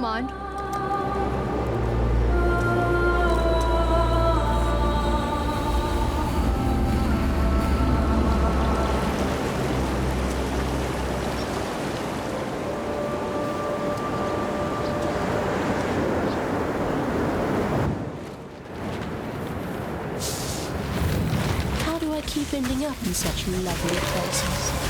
mind. How do I keep ending up in such lovely places?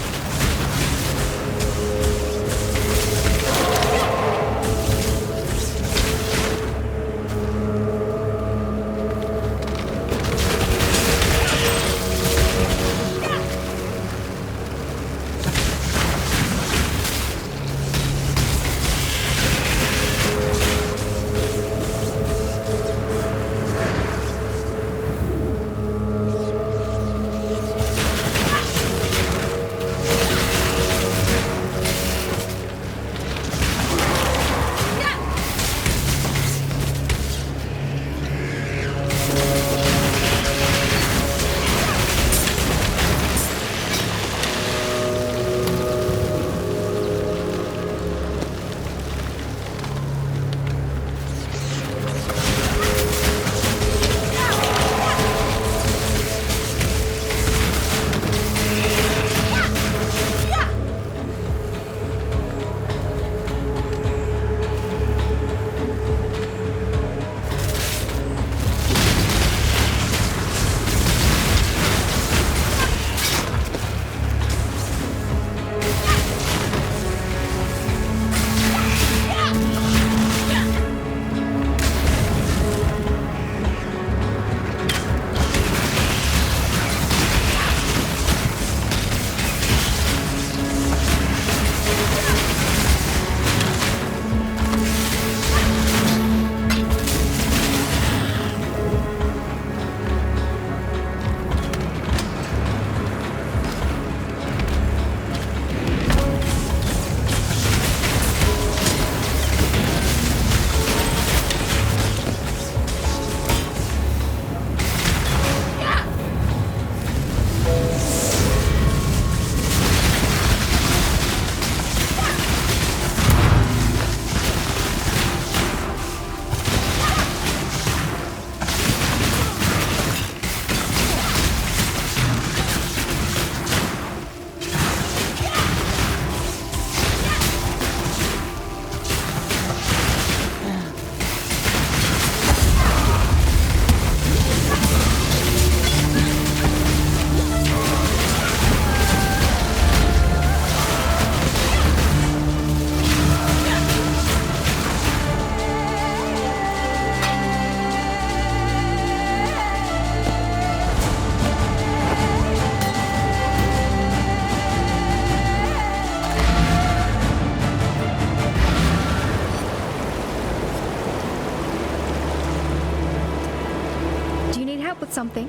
With something.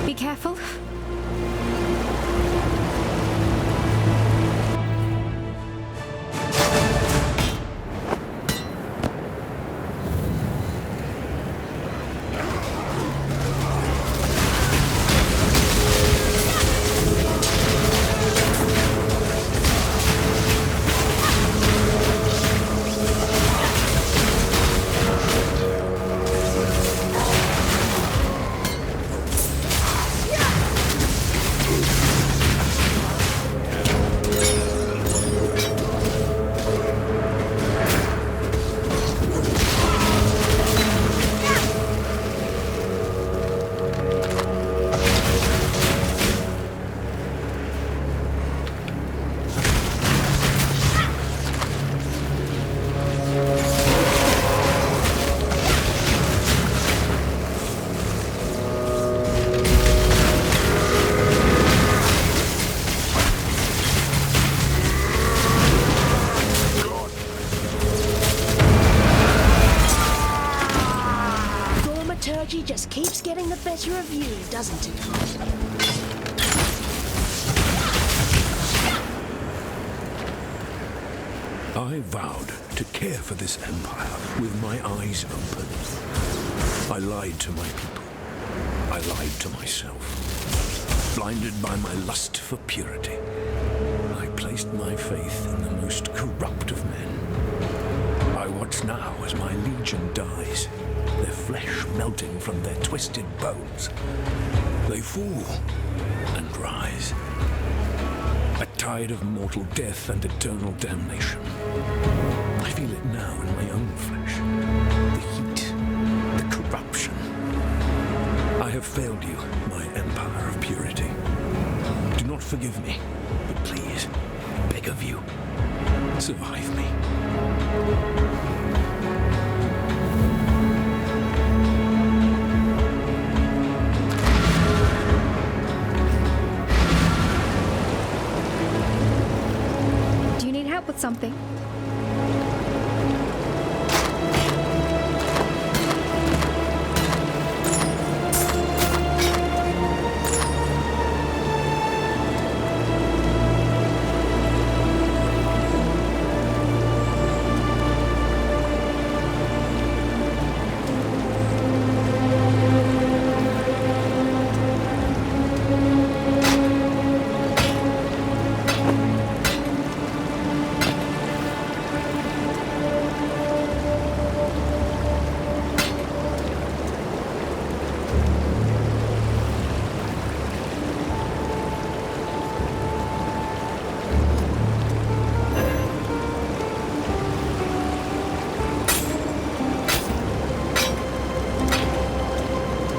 Be careful. Just keeps getting the better of you, doesn't it? I vowed to care for this empire with my eyes open. I lied to my people. I lied to myself. Blinded by my lust for purity, I placed my faith in the most corrupt of men. I watch now as my legion dies, their flesh melting from their twisted bones. They fall and rise. A tide of mortal death and eternal damnation. I feel it now in my own flesh. The heat, the corruption. I have failed you, my empire of purity. Do not forgive me, but please, I beg of you, survive me. Do you need help with something?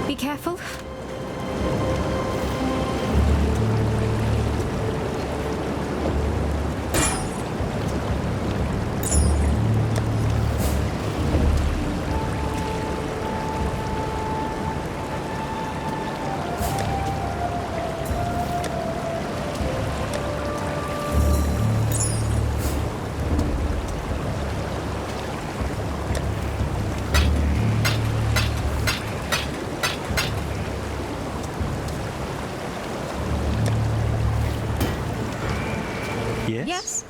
Be careful. Yes? Yes?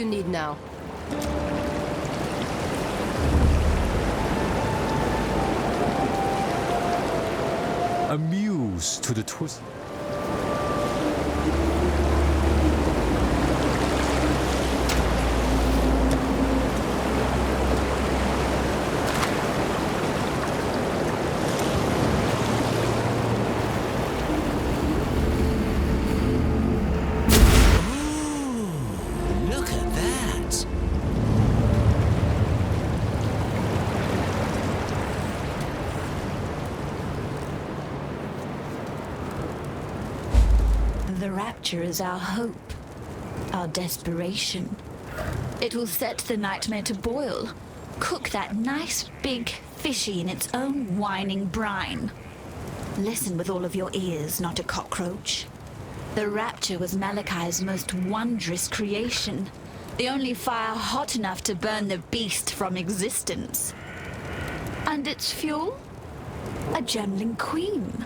you need now? A muse to the twist. Look at that! The rapture is our hope, our desperation. It will set the nightmare to boil, cook that nice big fishy in its own whining brine. Listen with all of your ears, not a cockroach. The rapture was Malachi's most wondrous creation, the only fire hot enough to burn the beast from existence. And its fuel? A gemling queen.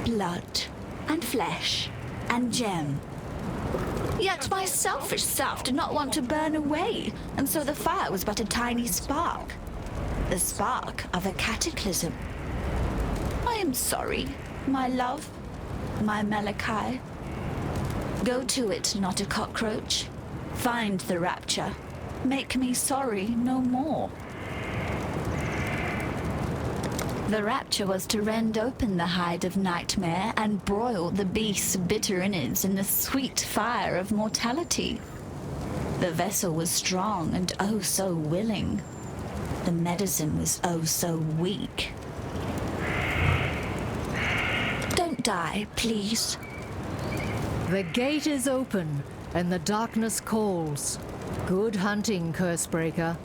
Blood and flesh and gem. Yet my selfish self did not want to burn away, and so the fire was but a tiny spark. The spark of a cataclysm. I am sorry, my love, my Malachi. Go to it, not a cockroach. Find the rapture. Make me sorry no more. The rapture was to rend open the hide of nightmare and broil the beast's bitter innards in the sweet fire of mortality. The vessel was strong and oh so willing. The medicine was oh so weak. Don't die, please. The gate is open, and the darkness calls. Good hunting, Cursebreaker.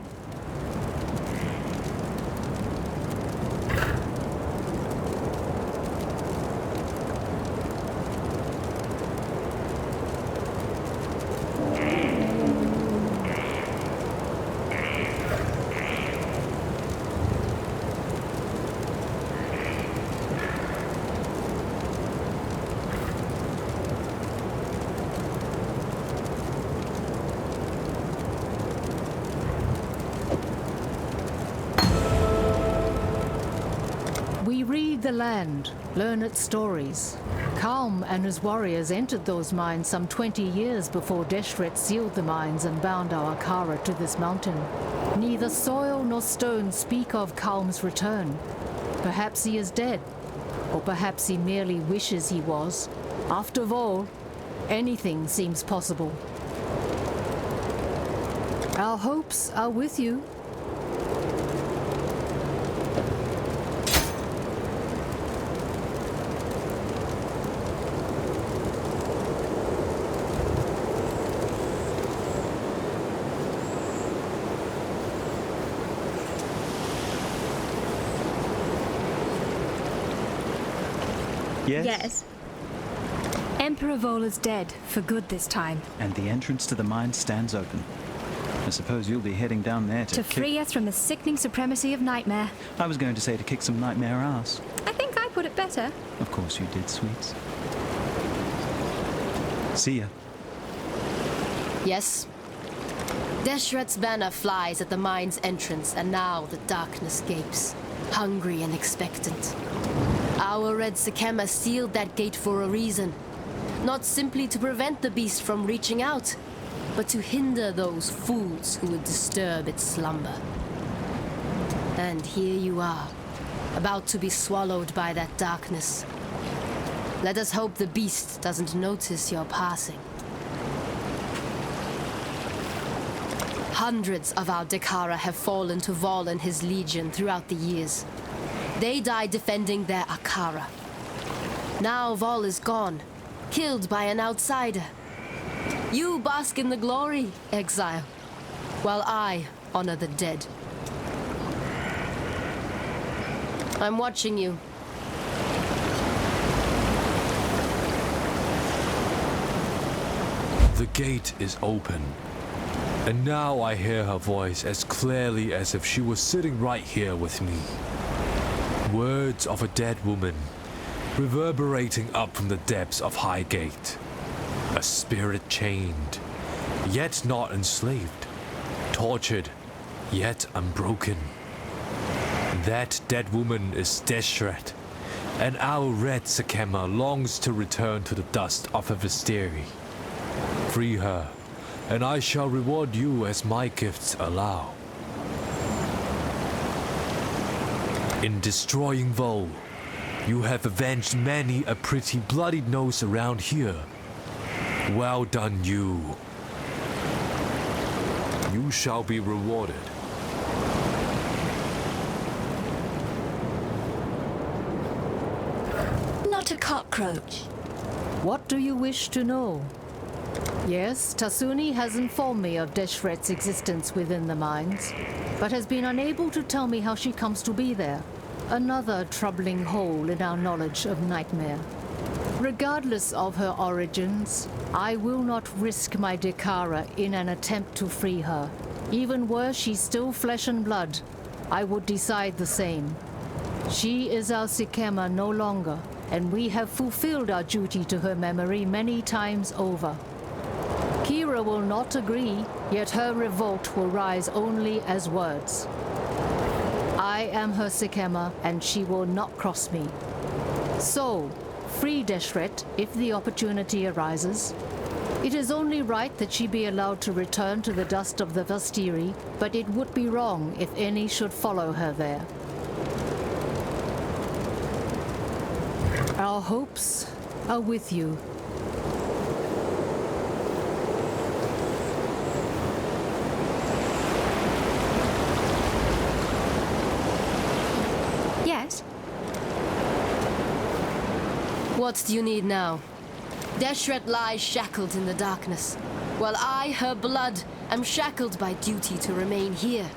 We read the land, learn its stories. Kalm and his warriors entered those mines some 20 years before Deshret sealed the mines and bound our Akara to this mountain. Neither soil nor stone speak of Kalm's return. Perhaps he is dead, or perhaps he merely wishes he was. After all, anything seems possible. Our hopes are with you. Yes? Yes. Emperor Vola's dead, for good this time. And the entrance to the mine stands open. I suppose you'll be heading down there To free us from the sickening supremacy of nightmare. I was going to say to kick some nightmare ass. I think I put it better. Of course you did, sweets. See ya. Yes. Deshret's banner flies at the mine's entrance, and now the darkness gapes, hungry and expectant. Our Red Sekema sealed that gate for a reason. Not simply to prevent the beast from reaching out, but to hinder those fools who would disturb its slumber. And here you are, about to be swallowed by that darkness. Let us hope the beast doesn't notice your passing. Hundreds of our Dakara have fallen to Vol and his legion throughout the years. They died defending their Akara. Now Vol is gone, killed by an outsider. You bask in the glory, Exile, while I honor the dead. I'm watching you. The gate is open. And now I hear her voice as clearly as if she was sitting right here with me. Words of a dead woman, reverberating up from the depths of Highgate. A spirit chained, yet not enslaved, tortured, yet unbroken. That dead woman is Deshret, and our red Sakema longs to return to the dust of her Visteri. Free her, and I shall reward you as my gifts allow. In destroying Vol, you have avenged many a pretty bloodied nose around here. Well done, you. You shall be rewarded. Not a cockroach. What do you wish to know? Yes, Tasuni has informed me of Deshret's existence within the mines, but has been unable to tell me how she comes to be there. Another troubling hole in our knowledge of Nightmare. Regardless of her origins, I will not risk my Dekara in an attempt to free her. Even were she still flesh and blood, I would decide the same. She is our Sakema no longer, and we have fulfilled our duty to her memory many times over. Kira will not agree, yet her revolt will rise only as words. I am her Sakema, and she will not cross me. So, free Deshret if the opportunity arises. It is only right that she be allowed to return to the dust of the Vastiri, but it would be wrong if any should follow her there. Our hopes are with you. Yes? What do you need now? Deshret lies shackled in the darkness, while I, her blood, am shackled by duty to remain here.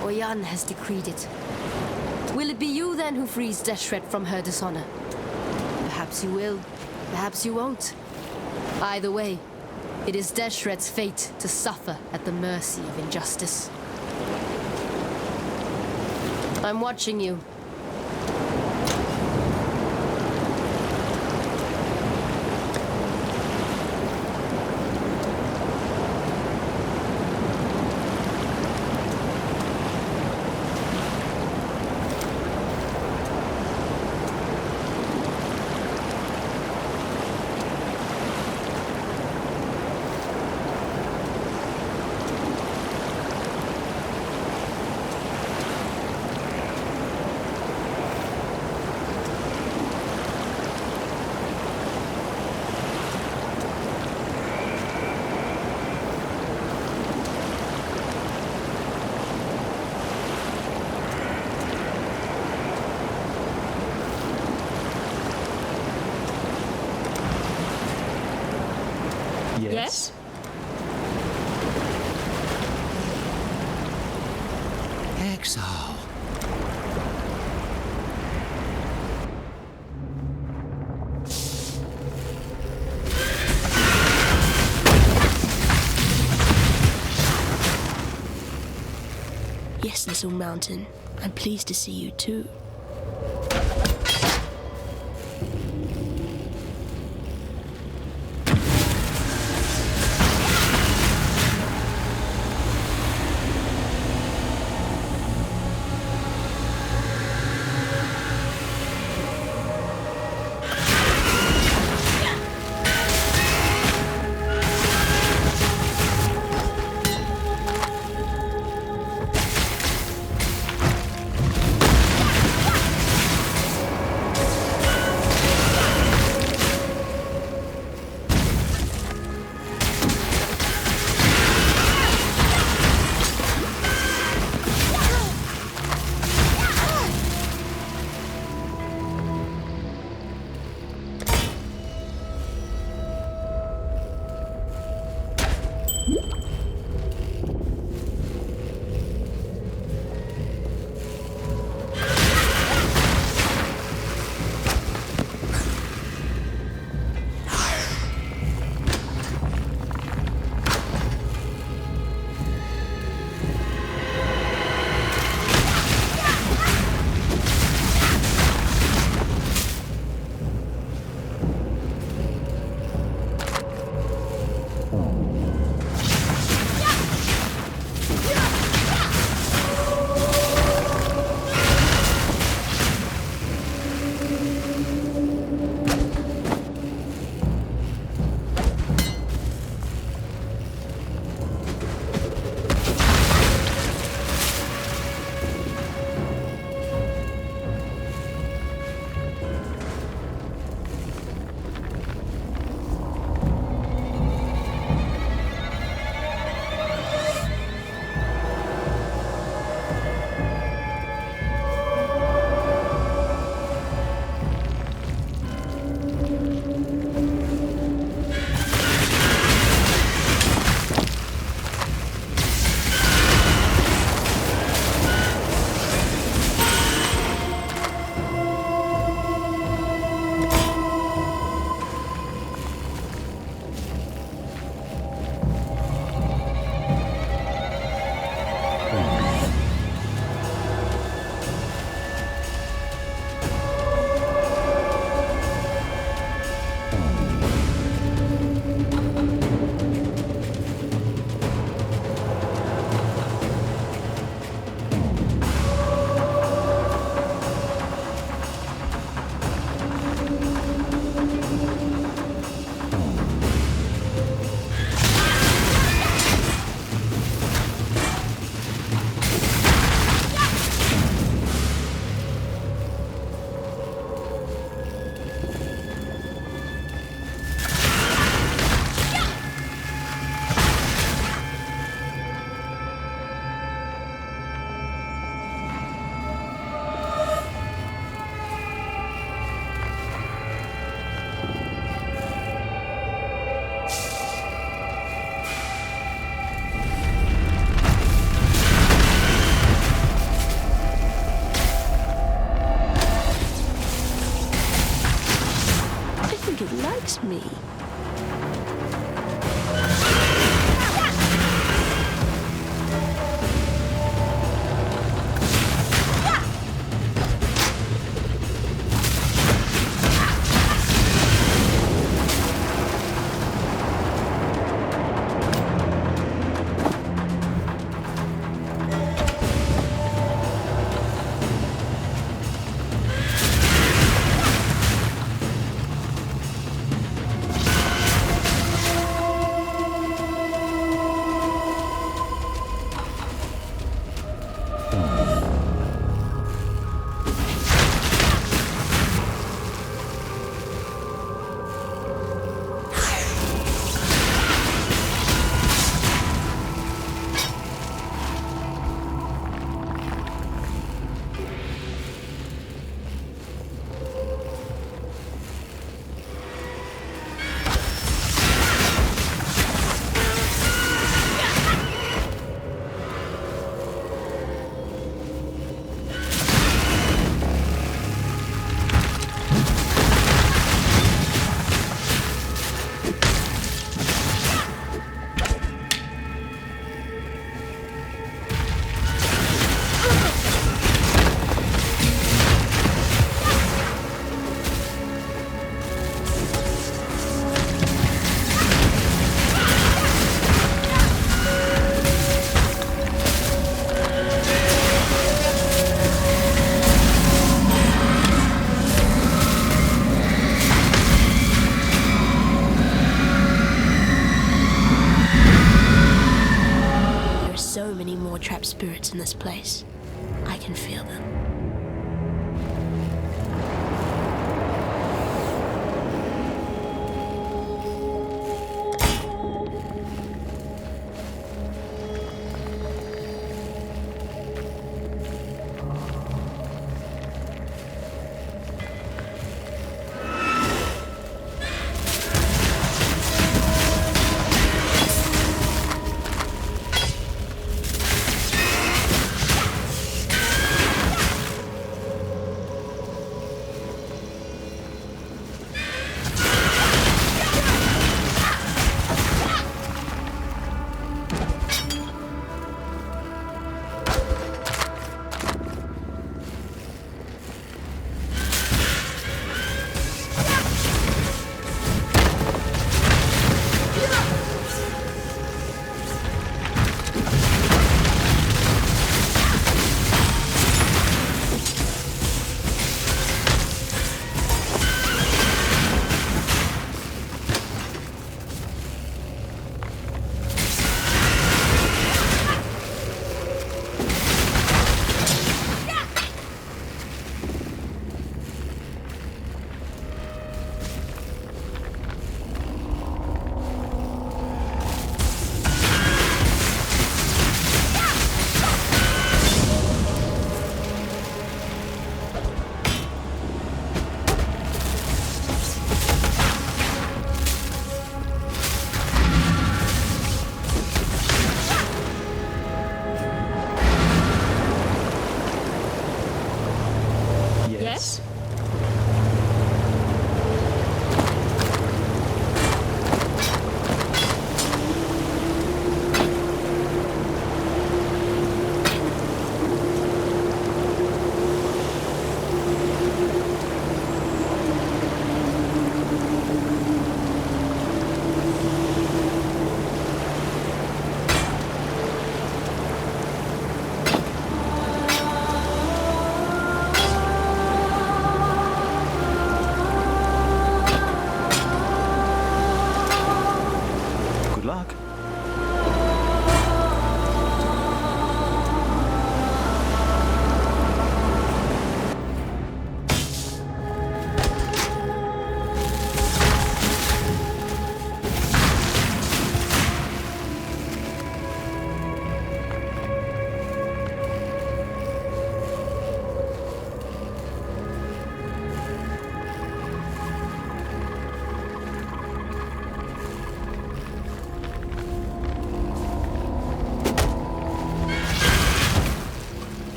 Oyan has decreed it. Will it be you then who frees Deshret from her dishonor? Perhaps you will, perhaps you won't. Either way, it is Deshret's fate to suffer at the mercy of injustice. I'm watching you. Yes? Exile. Yes, little mountain. I'm pleased to see you too. protects me. So many more trapped spirits in this place. I can feel them.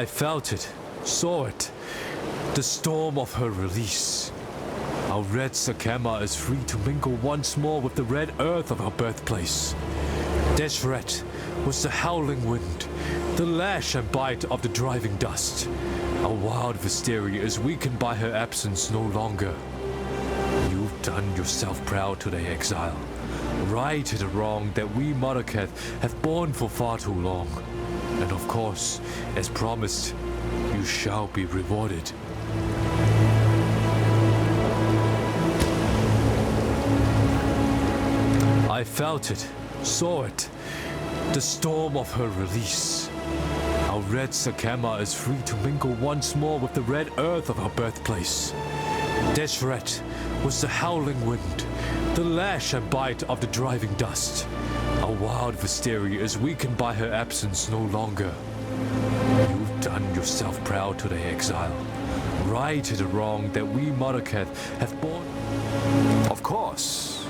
I felt it, saw it, the storm of her release. Our red Sakema is free to mingle once more with the red earth of our birthplace. Deshret was the howling wind, the lash and bite of the driving dust. Our wild Visteria is weakened by her absence no longer. You've done yourself proud today, Exile. Righted a wrong that we Marraketh have borne for far too long. And of course, as promised, you shall be rewarded. I felt it, saw it, the storm of her release. Our red Sakema is free to mingle once more with the red earth of our birthplace. Deshret was the howling wind, the lash and bite of the driving dust. Our wild Visteria is weakened by her absence no longer. You've done yourself proud today, Exile. Righted a wrong that we Marraketh have borne. Of course.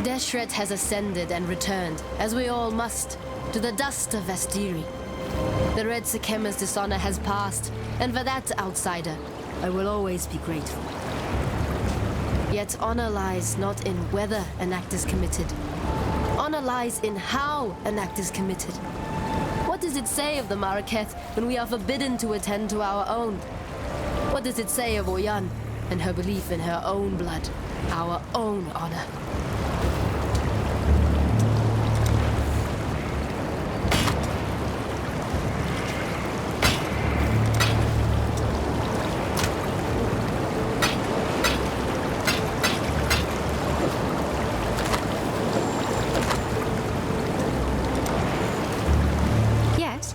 Deshret has ascended and returned, as we all must, to the dust of Vastiri. The Red Sakema's dishonor has passed, and for that, outsider, I will always be grateful. Yet honor lies not in whether an act is committed. Honor lies in how an act is committed. What does it say of the Marraketh when we are forbidden to attend to our own? What does it say of Oyan and her belief in her own blood, our own honor? Yes?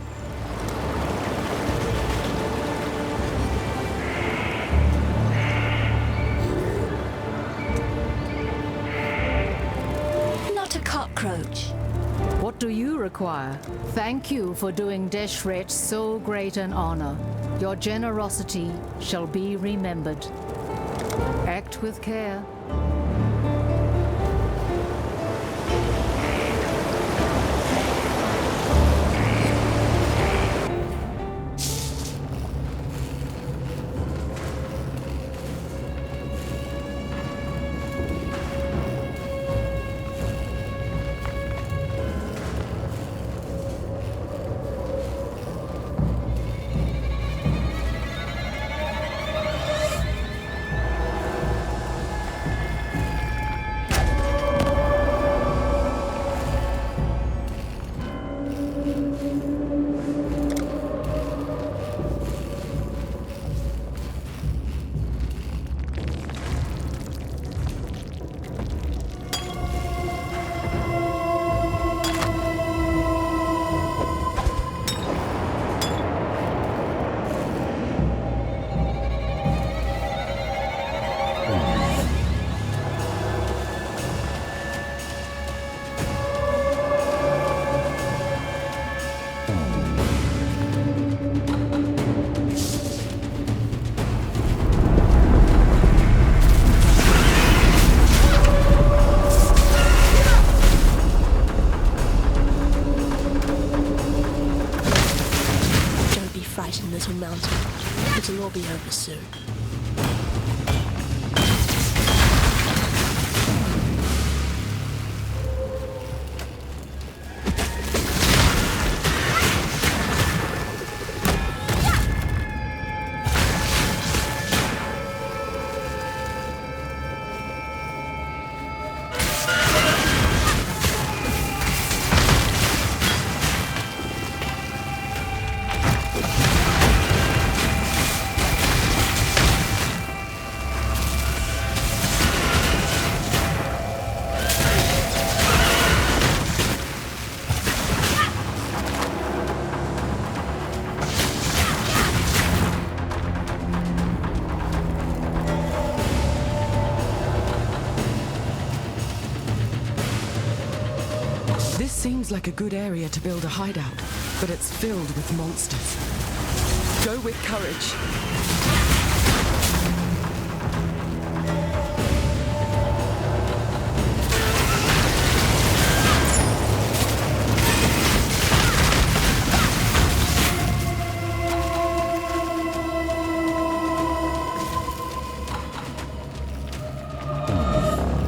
Not a cockroach. What do you require? Thank you for doing Deshret so great an honor. Your generosity shall be remembered. Act with care. Seems like a good area to build a hideout, but it's filled with monsters. Go with courage.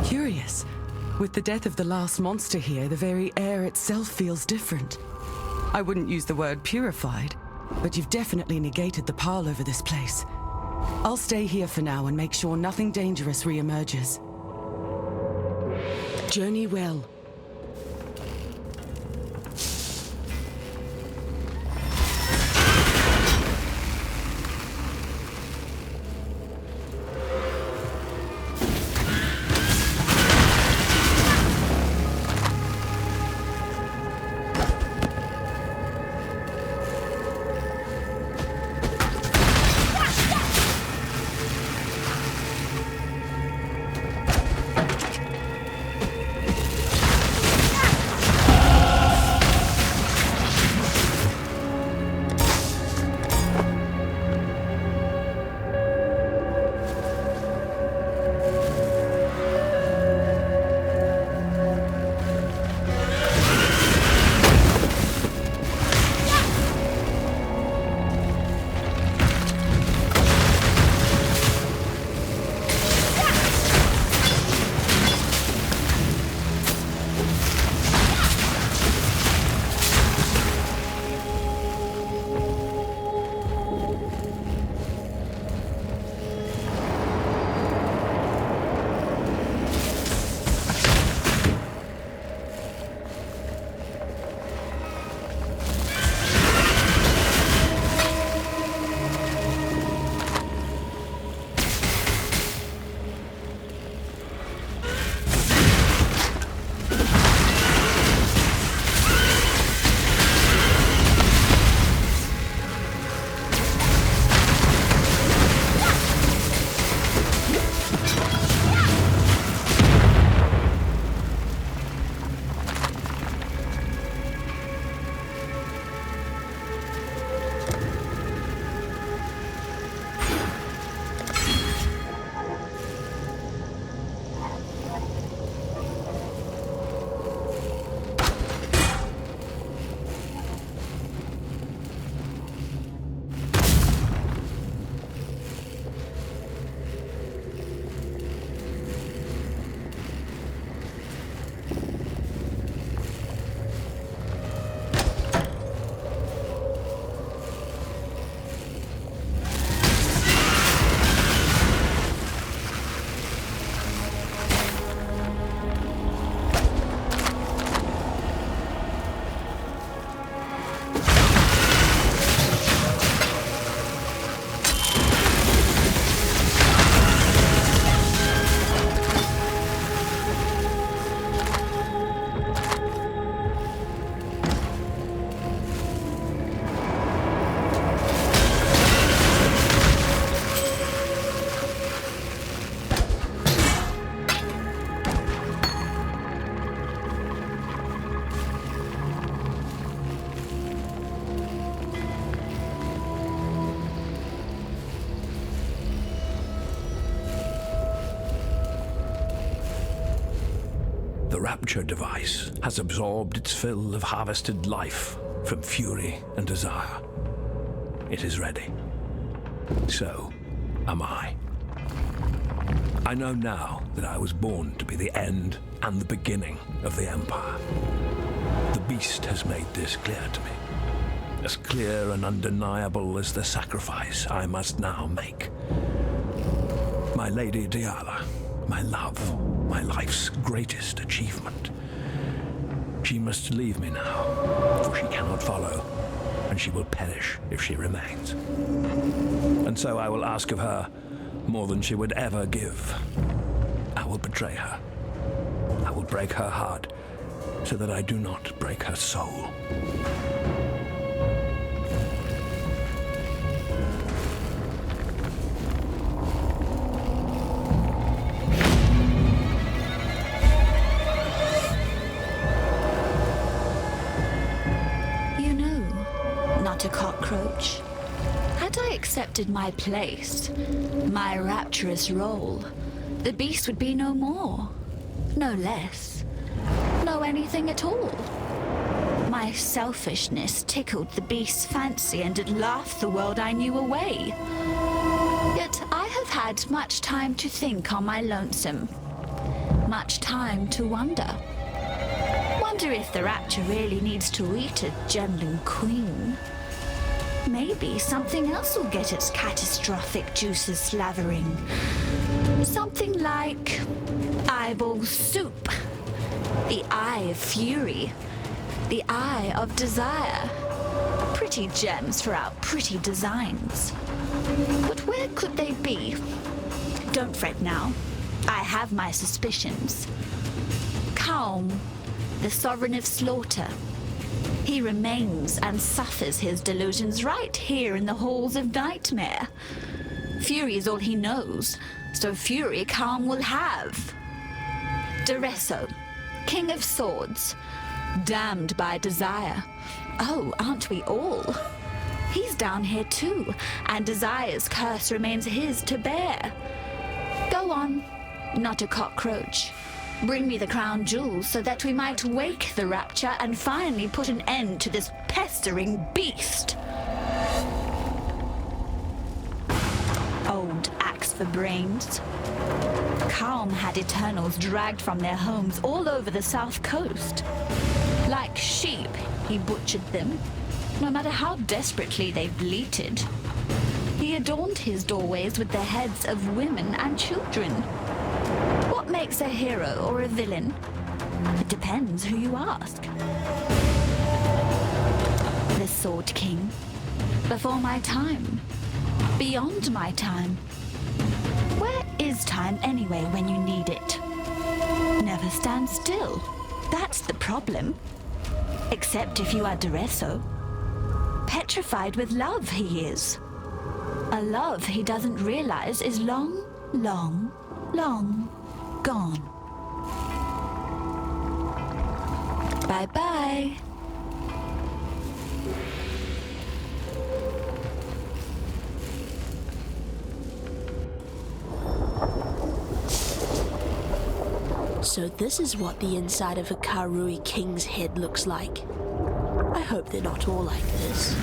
Curious. With the death of the last monster here, the very air itself feels different. I wouldn't use the word purified, but you've definitely negated the pile over this place. I'll stay here for now and make sure nothing dangerous re-emerges. Journey well. The Rapture device has absorbed its fill of harvested life from fury and desire. It is ready. So am I. I know now that I was born to be the end and the beginning of the Empire. The Beast has made this clear to me. As clear and undeniable as the sacrifice I must now make. My Lady Diala, my love, my life's greatest achievement. She must leave me now, for she cannot follow, and she will perish if she remains. And so I will ask of her more than she would ever give. I will betray her. I will break her heart, so that I do not break her soul. accepted my place, my rapturous role, the beast would be no more, no less, no anything at all. My selfishness tickled the beast's fancy and it laughed the world I knew away. Yet I have had much time to think on my lonesome, much time to wonder. Wonder if the rapture really needs to eat a gemling queen. Maybe something else will get its catastrophic juices slavering. Something like eyeball soup, the eye of fury, the eye of desire. Pretty gems for our pretty designs. But where could they be? Don't fret now. I have my suspicions. Calm, the sovereign of slaughter. He remains and suffers his delusions right here in the halls of Nightmare. Fury is all he knows, so fury Calm will have. Deresso, King of Swords, damned by desire. Oh, aren't we all? He's down here too, and Desire's curse remains his to bear. Go on, not a cockroach. Bring me the crown jewels so that we might wake the rapture and finally put an end to this pestering beast. Old axe for brains. Calm had Eternals dragged from their homes all over the south coast. Like sheep, he butchered them, no matter how desperately they bleated. He adorned his doorways with the heads of women and children. What makes a hero or a villain? It depends who you ask. The Sword King. Before my time. Beyond my time. Where is time anyway when you need it? Never stand still. That's the problem. Except if you are Deresso. Petrified with love he is. A love he doesn't realize is long, long, long gone. Bye-bye. So this is what the inside of a Karui king's head looks like. I hope they're not all like this.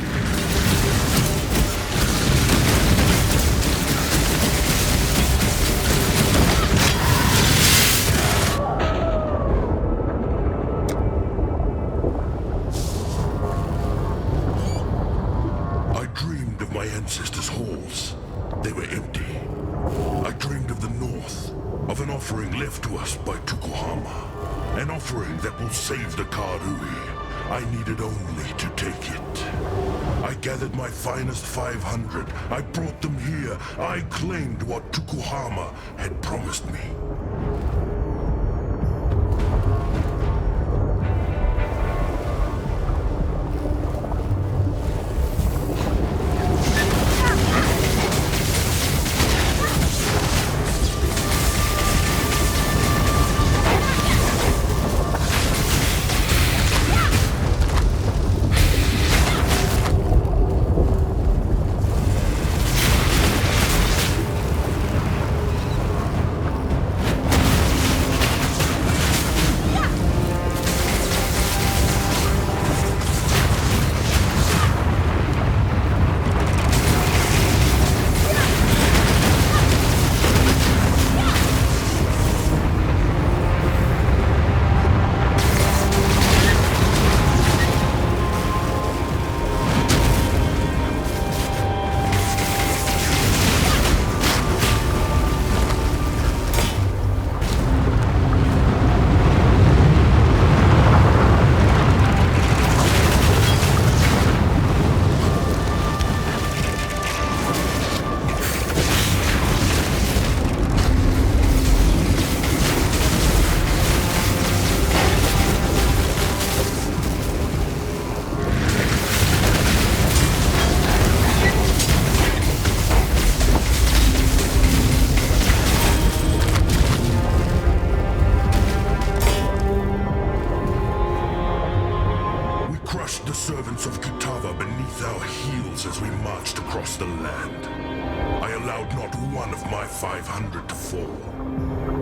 I dreamed of my ancestors' halls. They were empty. I dreamed of the north, of an offering left to us by Tukuhama. An offering that will save the Karui. I needed only to take it. I gathered my finest 500. I brought them here. I claimed what Tukuhama had promised me.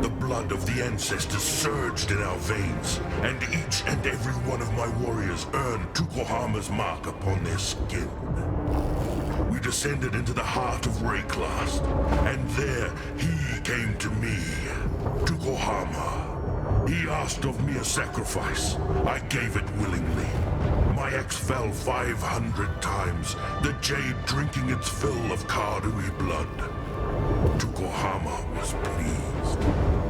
The blood of the ancestors surged in our veins, and each and every one of my warriors earned Tukohama's mark upon their skin. We descended into the heart of Rayclast, and there he came to me, Tukohama. He asked of me a sacrifice. I gave it willingly. My axe fell 500 times, the jade drinking its fill of Karui blood. Tukohama was pleased.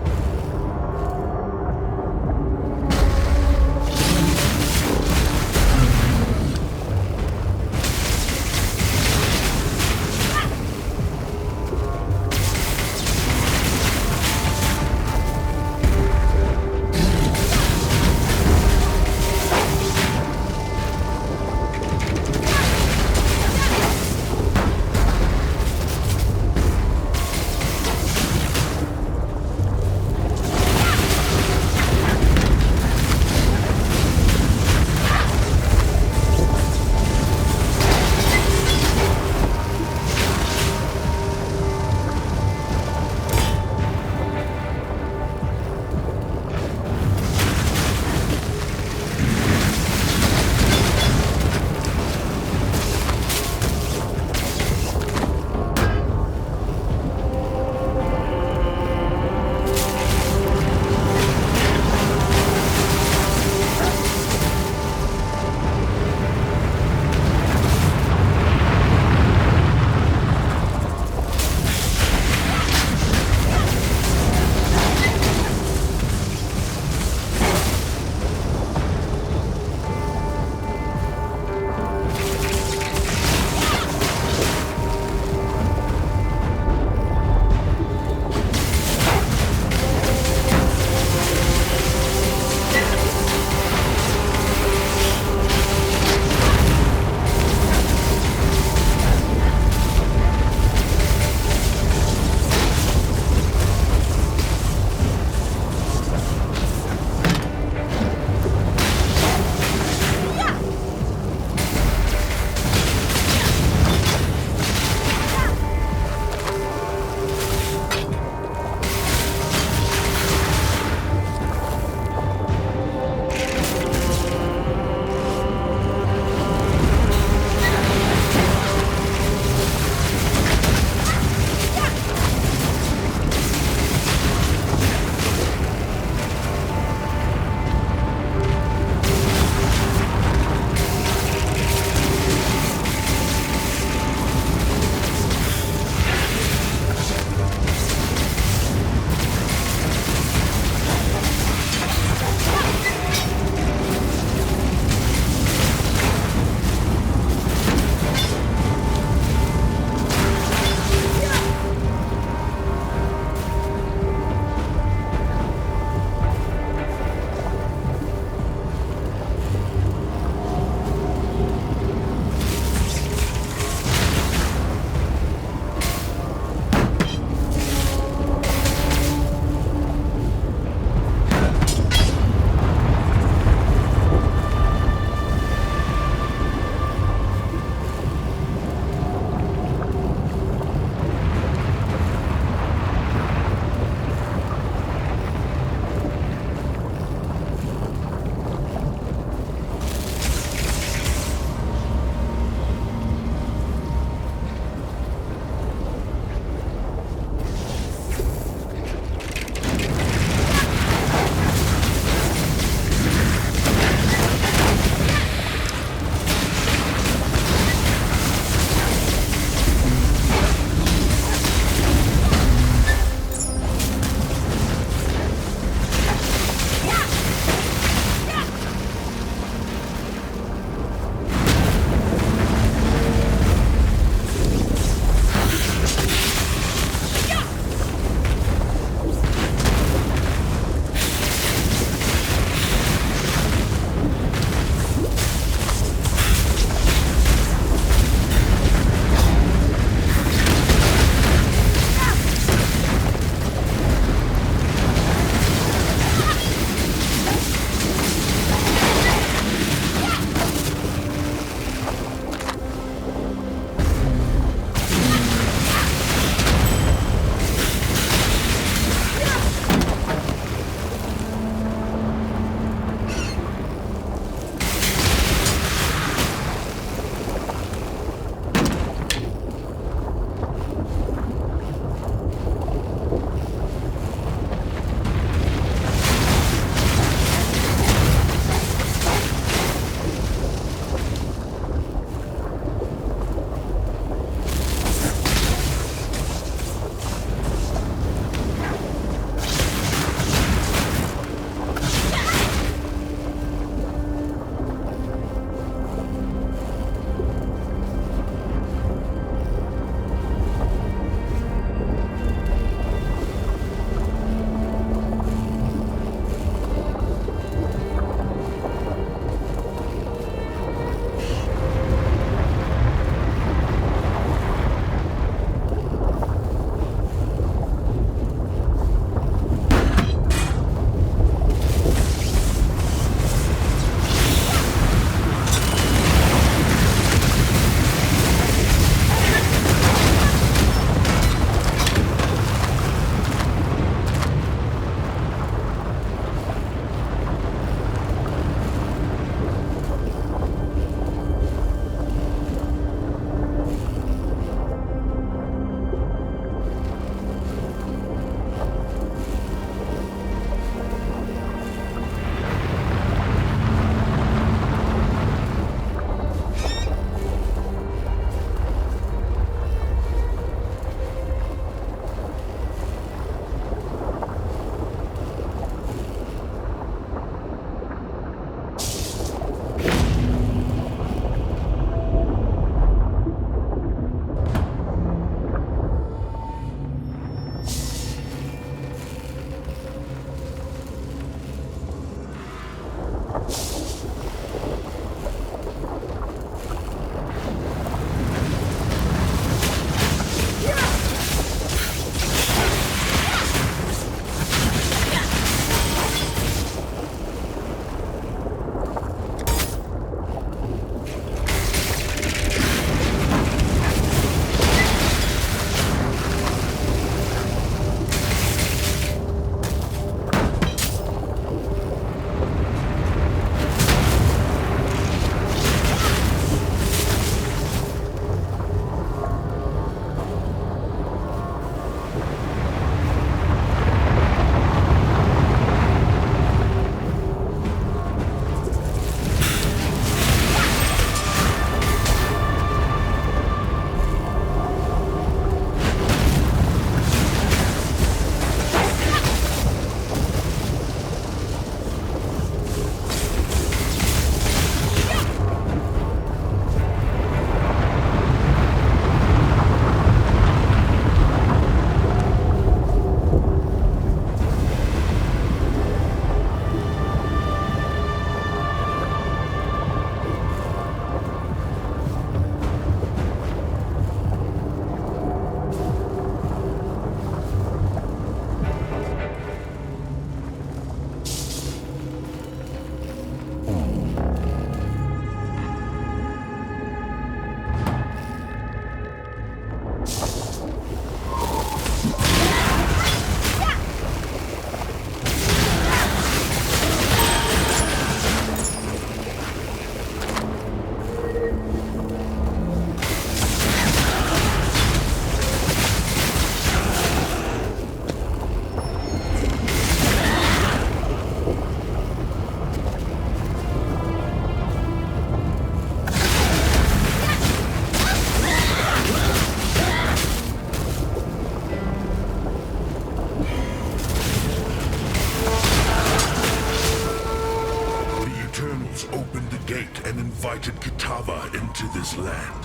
invited Kitava into this land.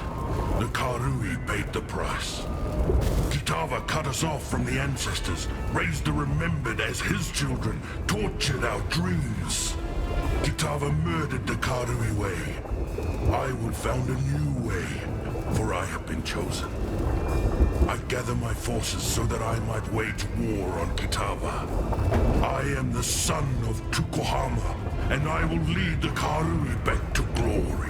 The Karui paid the price. Kitava cut us off from the ancestors, raised the remembered as his children, tortured our dreams. Kitava murdered the Karui way. I will found a new way, for I have been chosen. I gather my forces so that I might wage war on Kitava. I am the son of Tukohama, and I will lead the Karui back to glory.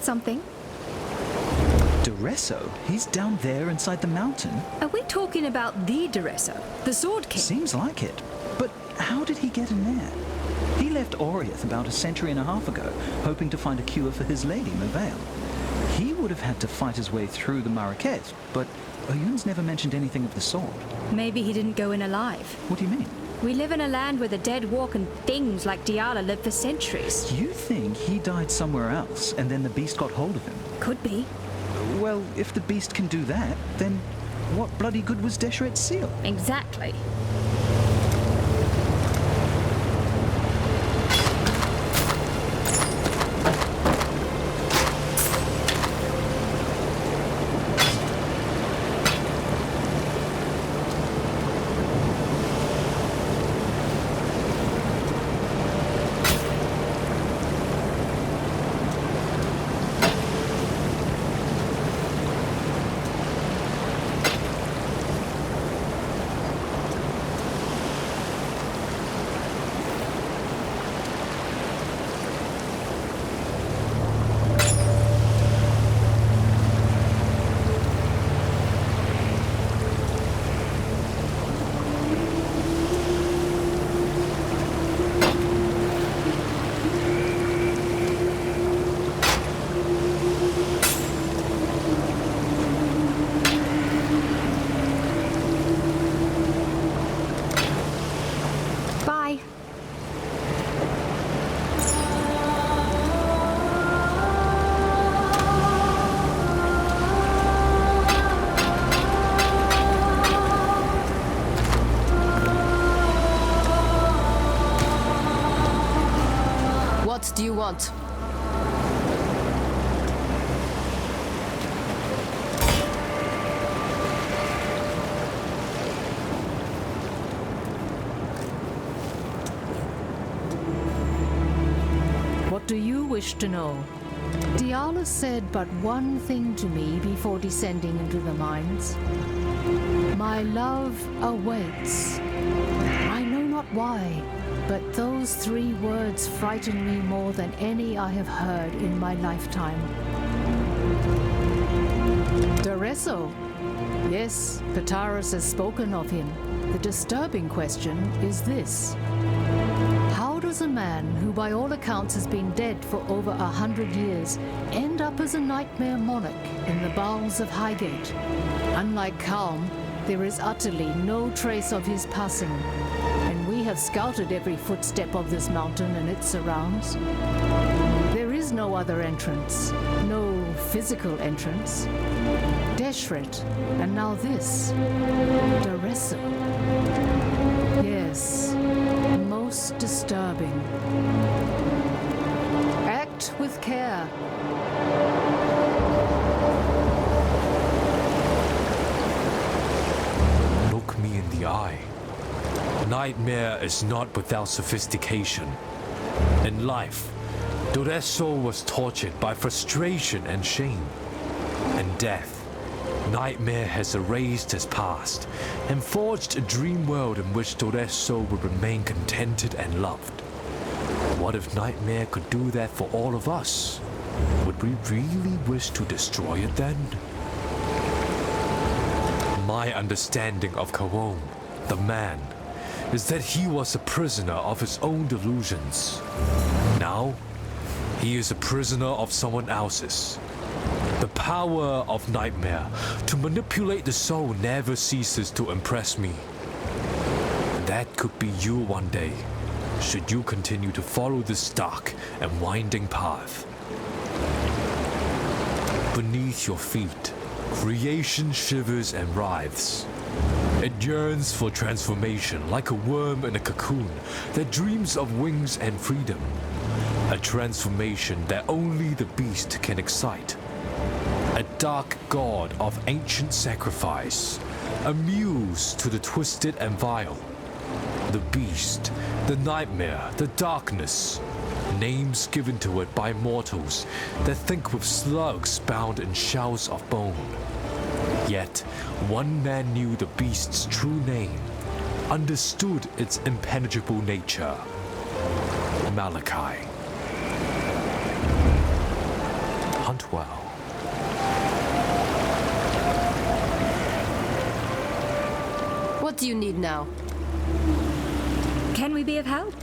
something? Duresso? He's down there inside the mountain? Are we talking about the Duresso, the Sword King? Seems like it. But how did he get in there? He left Oriath about a century and a half ago, hoping to find a cure for his lady, Merveil. He would have had to fight his way through the Marrakech, but Oyun's never mentioned anything of the sword. Maybe he didn't go in alive. What do you mean? We live in a land where the dead walk and things like Diala live for centuries. You think he died somewhere else, and then the beast got hold of him? Could be. Well, if the beast can do that, then what bloody good was Deshret's seal? Exactly. What do you want? What do you wish to know? Diala said but one thing to me before descending into the mines. My love awaits. I know not why, but those 3 words frighten me more than any I have heard in my lifetime. Duresso. Yes, Pataris has spoken of him. The disturbing question is this. How does a man who by all accounts has been dead for over 100 years end up as a nightmare monarch in the bowels of Highgate? Unlike Calm, there is utterly no trace of his passing, and we have scouted every footstep of this mountain and its surrounds. There is no other entrance, no physical entrance. Deshret, and now this, Duresso. Yes, most disturbing. Act with care. Look me in the eye. Nightmare is not without sophistication. In life, Duresso was tortured by frustration and shame. In death, Nightmare has erased his past and forged a dream world in which Duresso would remain contented and loved. What if Nightmare could do that for all of us? Would we really wish to destroy it then? My understanding of Kawon, the man, is that he was a prisoner of his own delusions. Now, he is a prisoner of someone else's. The power of Nightmare to manipulate the soul never ceases to impress me. That could be you one day, should you continue to follow this dark and winding path. Beneath your feet, creation shivers and writhes. It yearns for transformation like a worm in a cocoon that dreams of wings and freedom. A transformation that only the beast can excite. A dark god of ancient sacrifice, a muse to the twisted and vile. The beast, the nightmare, the darkness, names given to it by mortals that think with slugs bound in shells of bone. Yet, one man knew the beast's true name, understood its impenetrable nature. Malachi. Hunt well. What do you need now? Can we be of help?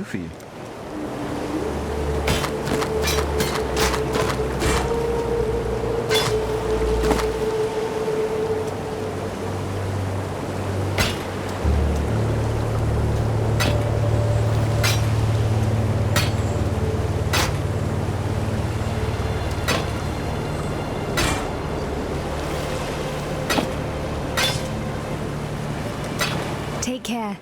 do for you? Take care.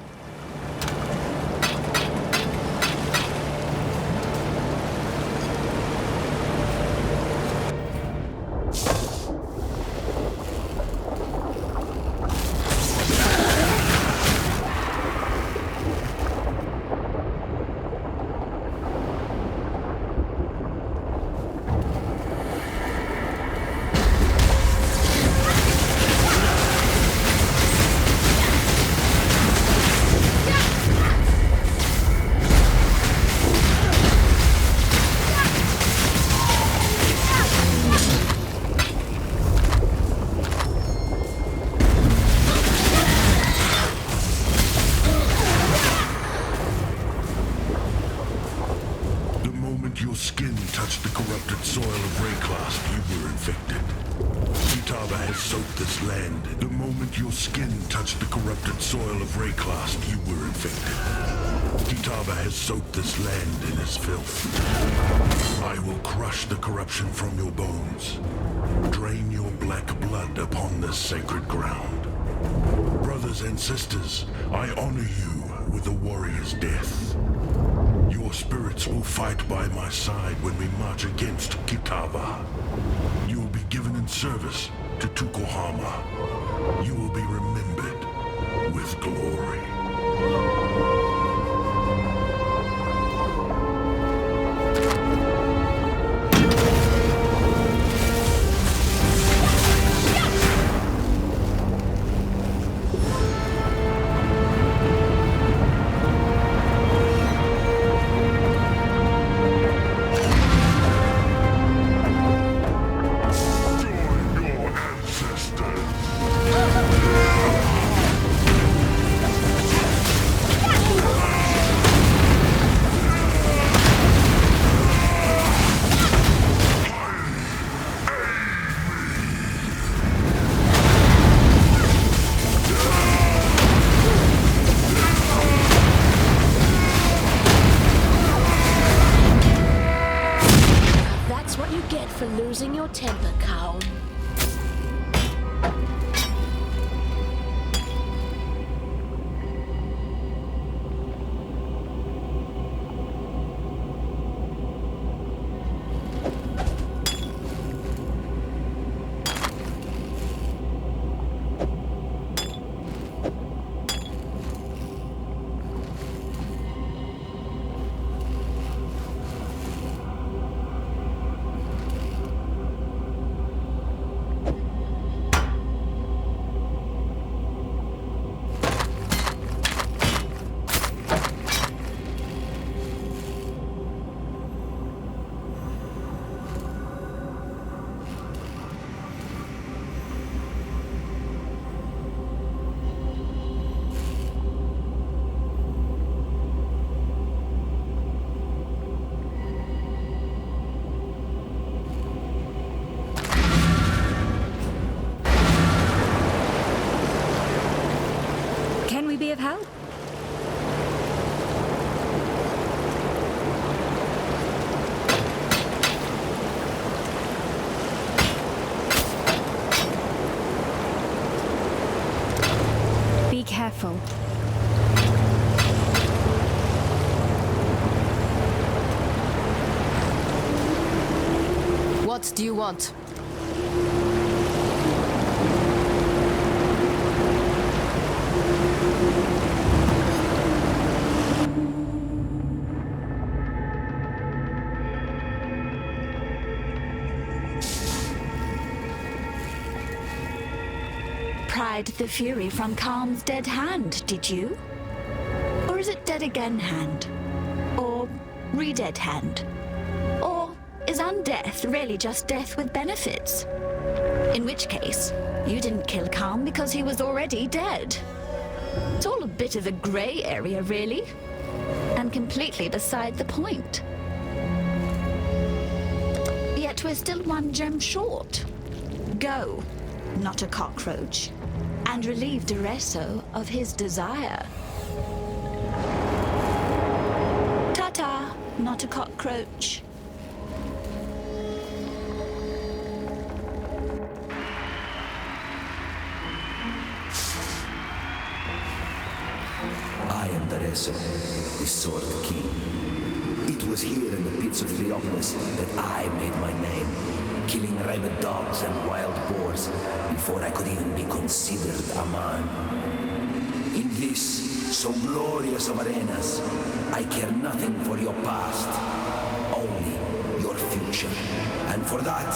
Your skin touched the corrupted soil of Rayclasp, you were infected. Kitava has soaked this land. The moment your skin touched the corrupted soil of Rayclasp, you were infected. Kitava has soaked this land in his filth. I will crush the corruption from your bones. Drain your black blood upon this sacred ground. Brothers and sisters, I honor you with a warrior's death. Your spirits will fight by my side when we march against Kitava. You will be given in service to Tukohama. You will be remembered with glory. For losing your temper, Kaum. Can we be of help? Be careful. What do you want? Pried the fury from Calm's dead hand, did you? Or is it dead again hand? Or re-dead hand? Or is undeath really just death with benefits? In which case, you didn't kill Calm because he was already dead. It's all a bit of a grey area, really. And completely beside the point. Yet we're still one gem short. Go, not a cockroach, and relieve Dureso of his desire. Ta-ta, not a cockroach. I am Dureso, the Sword King. It was here in the pits of Leopolis that I made my name, killing rabid dogs and wild boars before I could even be considered a man. In this, so glorious of arenas, I care nothing for your past, only your future. And for that,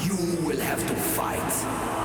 you will have to fight.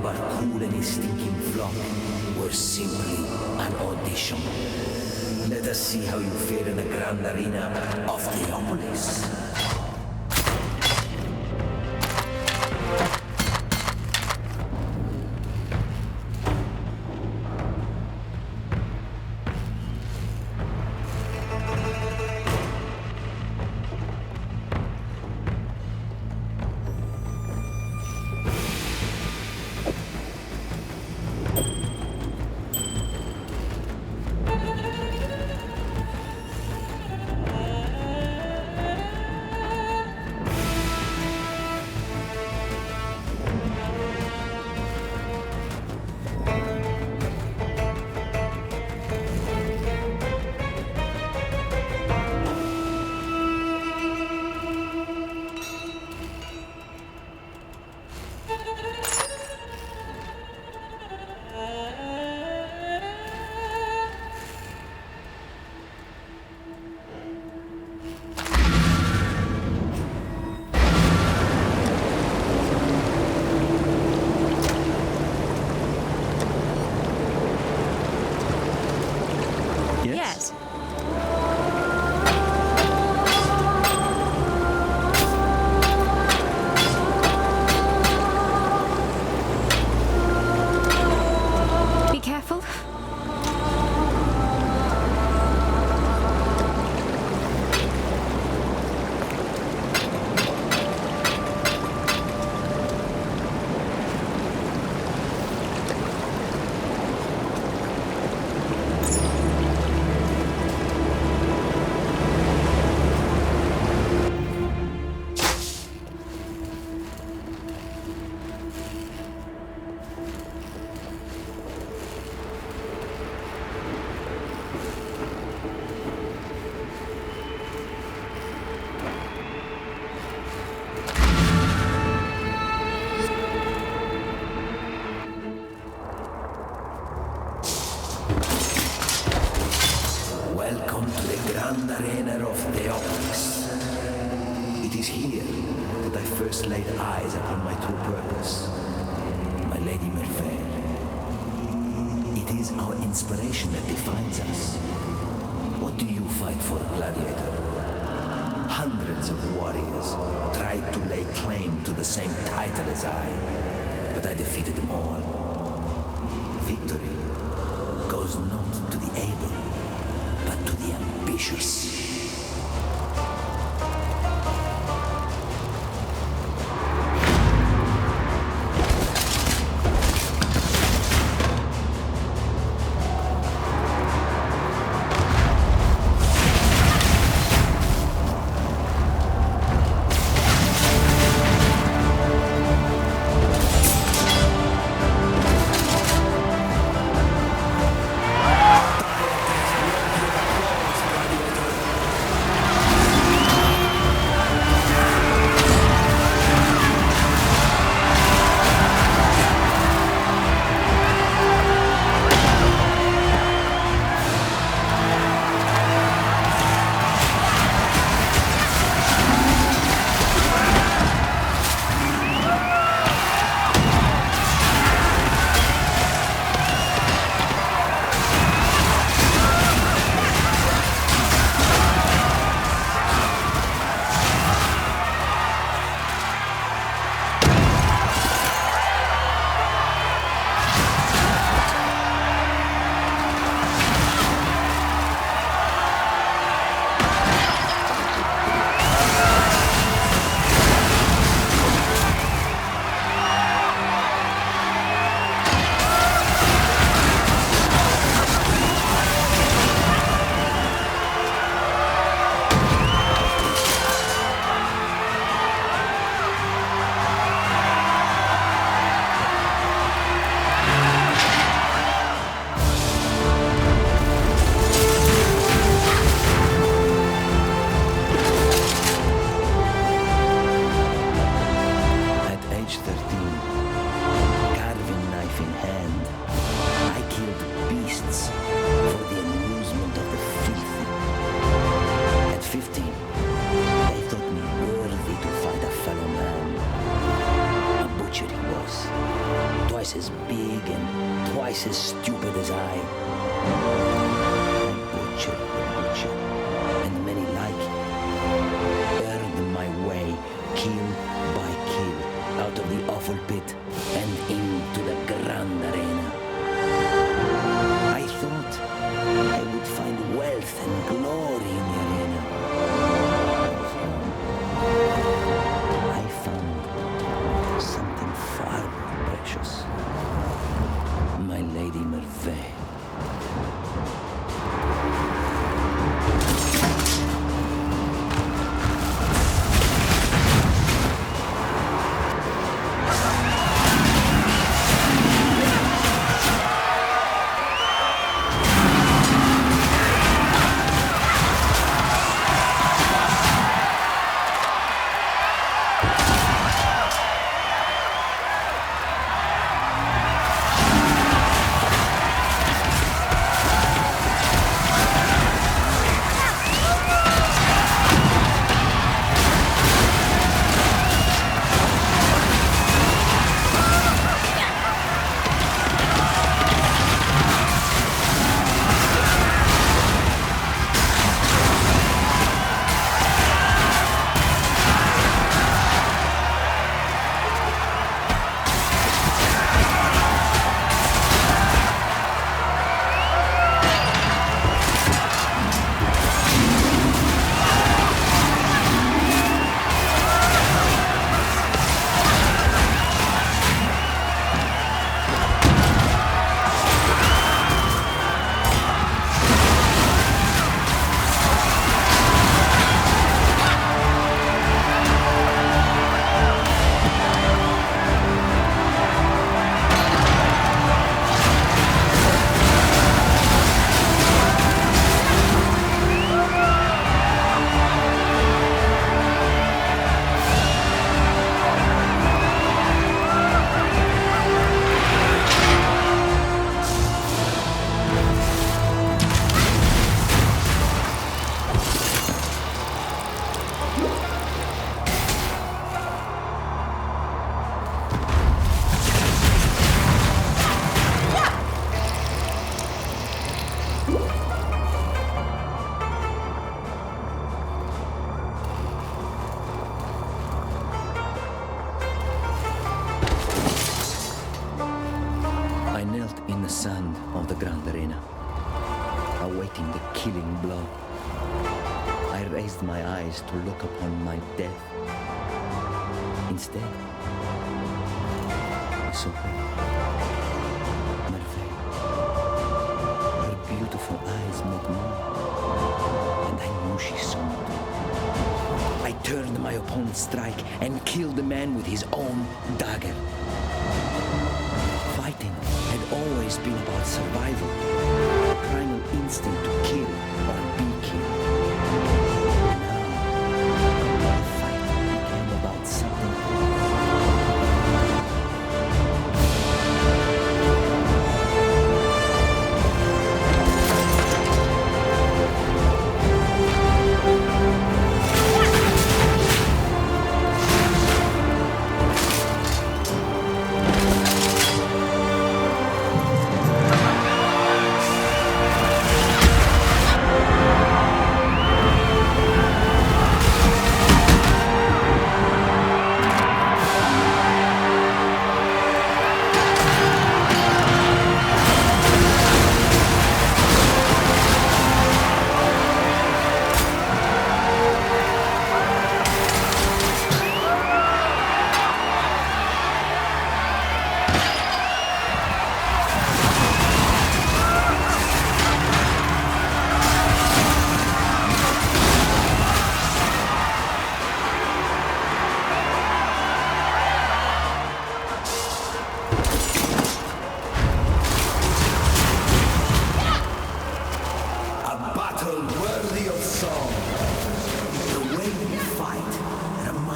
Barcool and his stinking flock were simply an audition. Let us see how you fare in the grand arena of Theopolis. Yes. Be careful. Welcome to the grand arena of Theopolis. It is here that I first laid eyes upon my true purpose, my Lady Merveille. It is our inspiration that defines us. What do you fight for, gladiator? Hundreds of warriors tried to lay claim to the same title as I, but I defeated them all. Victory goes not to the able, but to the ambitious. as big and twice as stupid as I. Butcher, and many like earned my way, kill by kill, out of the awful pit and into the Grand Arena. I thought I would find wealth and glory in the arena. I found something far more precious. My Lady Merveille. Sand of the Grand Arena, awaiting the killing blow. I raised my eyes to look upon my death. Instead, I saw her, Merveille. Her beautiful eyes met mine, and I knew she saw me too. I turned my opponent's strike and killed the man with his own dagger. Fighting had always been about survival, a primal instinct to kill or be killed. Now, the fight became about something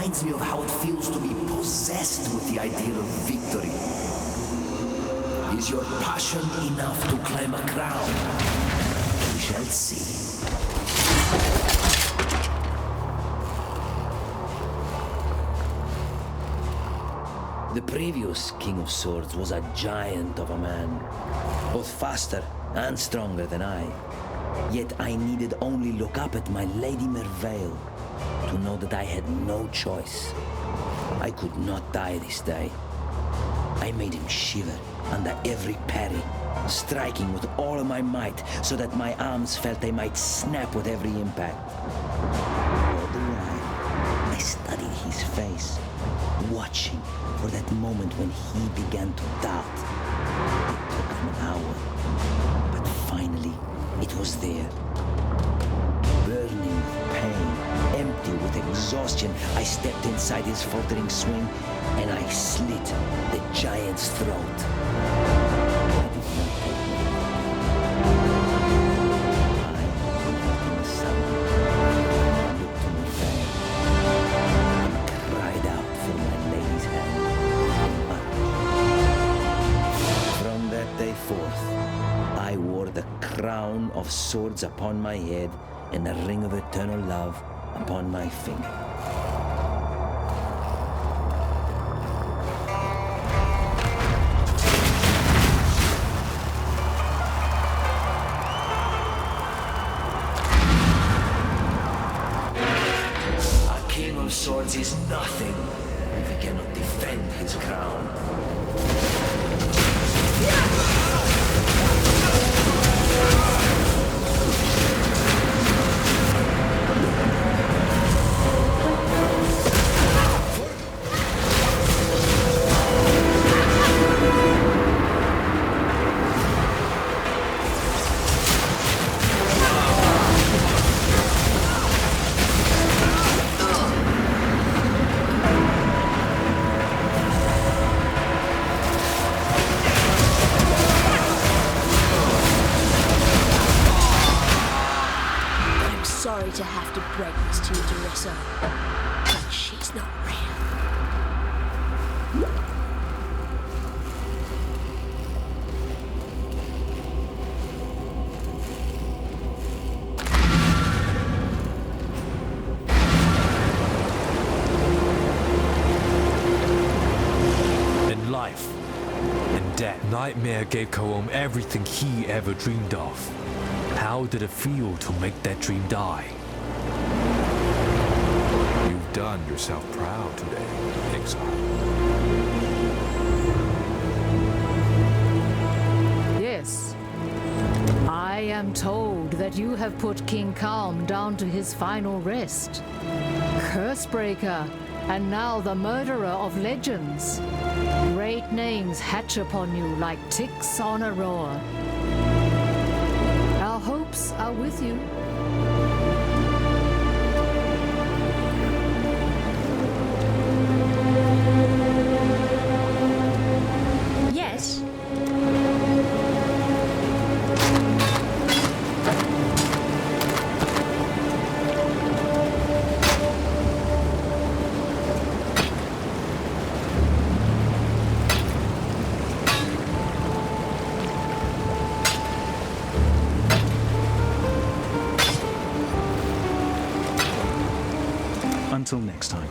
reminds me of how it feels to be possessed with the idea of victory. Is your passion enough to claim a crown? We shall see. The previous King of Swords was a giant of a man, both faster and stronger than I. Yet I needed only look up at my Lady Merveil to know that I had no choice. I could not die this day. I made him shiver under every parry, striking with all of my might so that my arms felt they might snap with every impact. All the while, I studied his face, watching for that moment when he began to doubt. It took him an hour, but finally it was there. Burning with pain, empty with exhaustion, I stepped inside his faltering swing and I slit the giant's throat. I did not take it. I, in the sun, looked to my fan and cried out for my lady's hand in marriage. From that day forth, I wore the crown of swords upon my head and the ring of eternal love upon my finger. A king of swords is nothing if he cannot defend his crown. Sorry to have to break this to you, Teresa, but she's not real. In life and death, Nightmare gave Kaom everything he ever dreamed of. How did it feel to make that dream die? You've done yourself proud today, Exile. Yes. I am told that you have put King Kalm down to his final rest. Cursebreaker, and now the murderer of legends. Great names hatch upon you like ticks on a roar. Our hopes are with you. Yes. Until next time.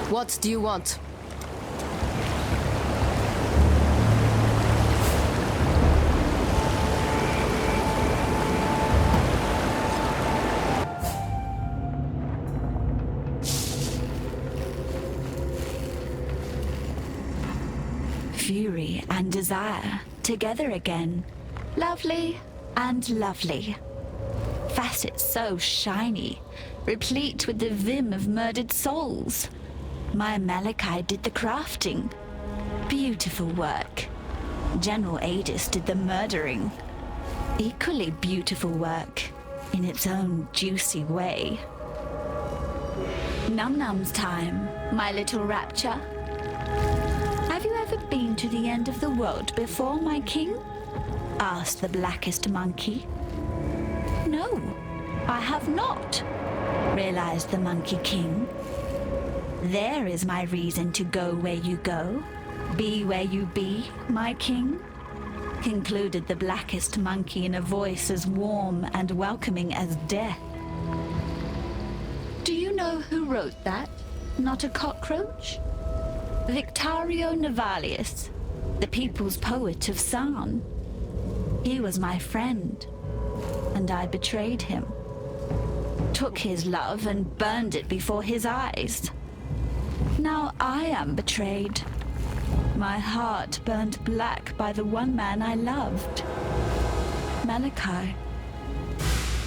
What do you want? Fury and desire together again. Lovely and lovely. Facets so shiny, replete with the vim of murdered souls. My Malachi did the crafting. Beautiful work. General Adis did the murdering. Equally beautiful work, in its own juicy way. Num-Num's time, my little rapture. Have you ever been to the end of the world before, my king? Asked the blackest monkey. No, I have not, realized the Monkey King. There is my reason to go where you go, be where you be, my king. concluded the blackest monkey in a voice as warm and welcoming as death. Do you know who wrote that? Not a cockroach? Victario Navalius, the people's poet of Sarn. He was my friend, and I betrayed him. Took his love and burned it before his eyes. Now I am betrayed. My heart burned black by the one man I loved. Malachi.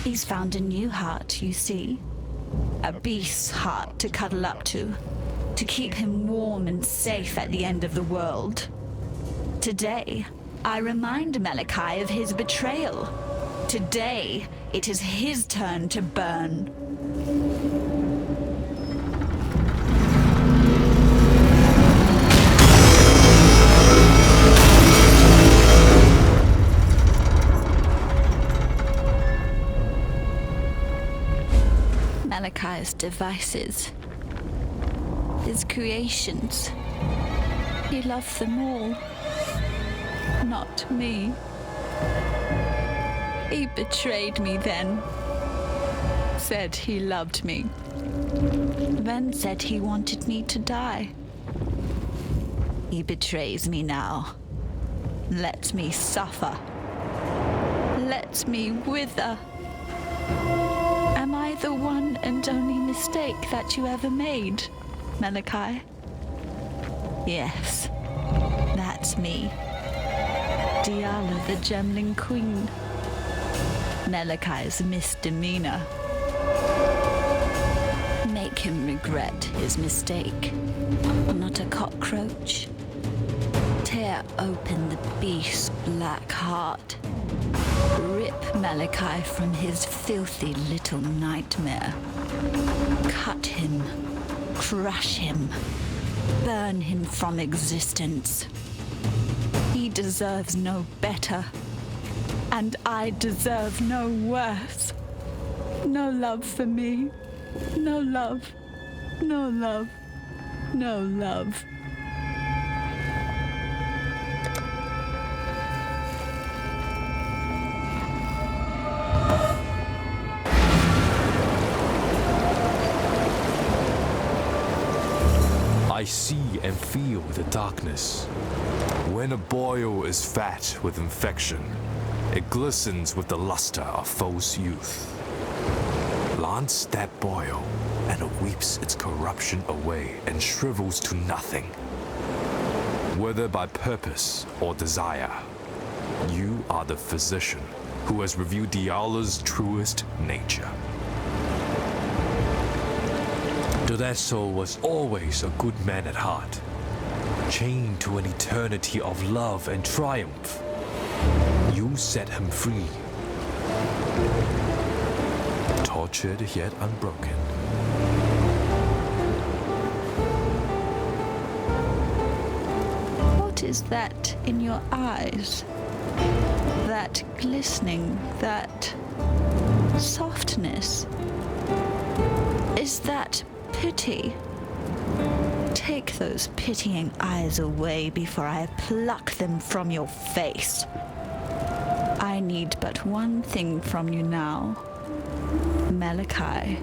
He's found a new heart, you see. A beast's heart to cuddle up to keep him warm and safe at the end of the world. Today, I remind Malachi of his betrayal. Today, it is his turn to burn. Malachi's devices, his creations. He loved them all, not me. He betrayed me then, said he loved me, then said he wanted me to die. He betrays me now, lets me suffer, lets me wither. Am I the one and only mistake that you ever made, Malachi? Yes, that's me. Diala the Gemling Queen. Malachi's misdemeanor. Make him regret his mistake. Not a cockroach. Tear open the beast's black heart. Rip Malachi from his filthy little nightmare. Cut him. Crush him. Burn him from existence. He deserves no better. And I deserve no worse. No love for me. No love. No love. No love. I see and feel the darkness. When a boil is fat with infection, it glistens with the luster of false youth. Lance that boil, and it weeps its corruption away and shrivels to nothing. Whether by purpose or desire, you are the physician who has revealed Diala's truest nature. Dodeso was always a good man at heart, chained to an eternity of love and triumph. You set him free, tortured yet unbroken. What is that in your eyes? That glistening, that softness? Is that pity? Take those pitying eyes away before I pluck them from your face. I need but one thing from you now. Malachi.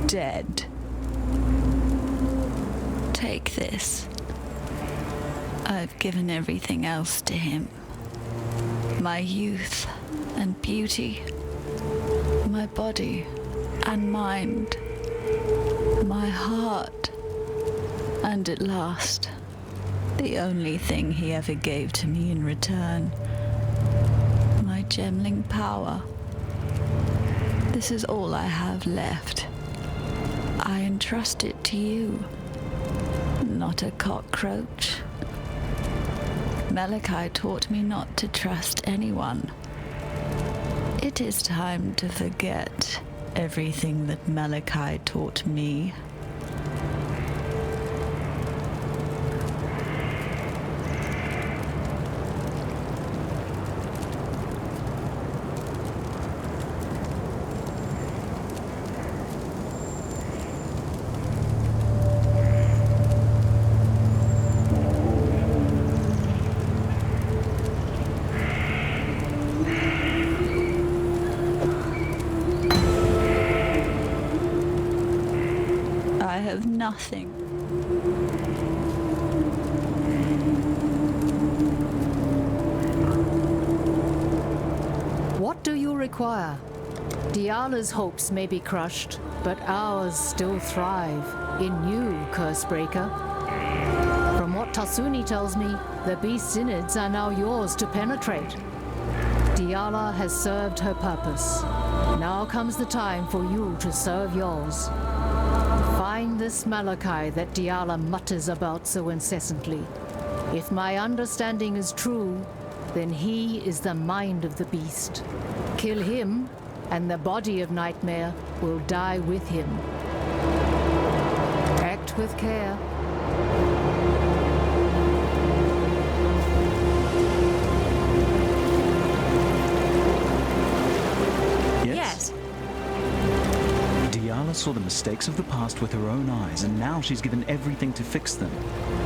Dead. Take this. I've given everything else to him. My youth and beauty. My body and mind. My heart. And at last, the only thing he ever gave to me in return. My gemling power. This is all I have left. I entrust it to you. Not a cockroach. Malachi taught me not to trust anyone. It is time to forget everything that Malachi taught me. have nothing. What do you require? Diala's hopes may be crushed, but ours still thrive in you, Cursebreaker. From what Tasuni tells me, the beast's innards are now yours to penetrate. Diala has served her purpose. Now comes the time for you to serve yours. Find this Malachi that Diala mutters about so incessantly. If my understanding is true, then he is the mind of the beast. Kill him, and the body of Nightmare will die with him. Act with care. Yes. Diala saw the mistakes of the past with her own eyes, and now she's given everything to fix them.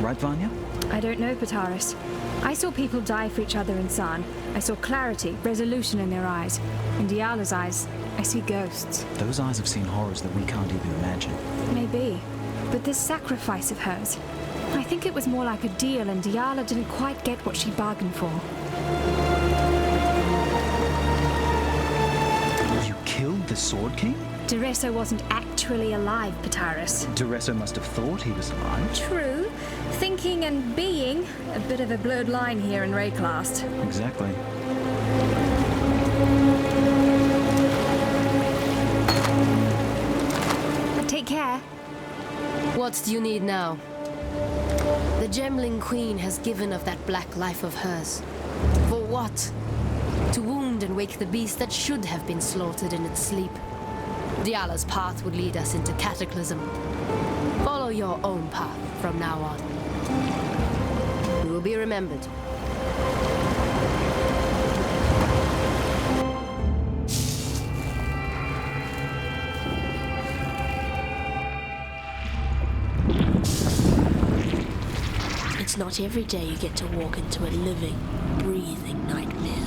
Right, Vanya? I don't know, Pataris. I saw people die for each other in San. I saw clarity, resolution in their eyes. In Diala's eyes, I see ghosts. Those eyes have seen horrors that we can't even imagine. Maybe. But this sacrifice of hers, I think it was more like a deal, and Diala didn't quite get what she bargained for. You killed the Sword King? Dureso wasn't actually alive, Pataris. Dureso must have thought he was alive. True. Thinking and being, a bit of a blurred line here in Rayclast. Exactly. Take care. What do you need now? The Gemling Queen has given of that black life of hers. For what? To wound and wake the beast that should have been slaughtered in its sleep. Diala's path would lead us into Cataclysm. Follow your own path from now on. You will be remembered. It's not every day you get to walk into a living, breathing nightmare.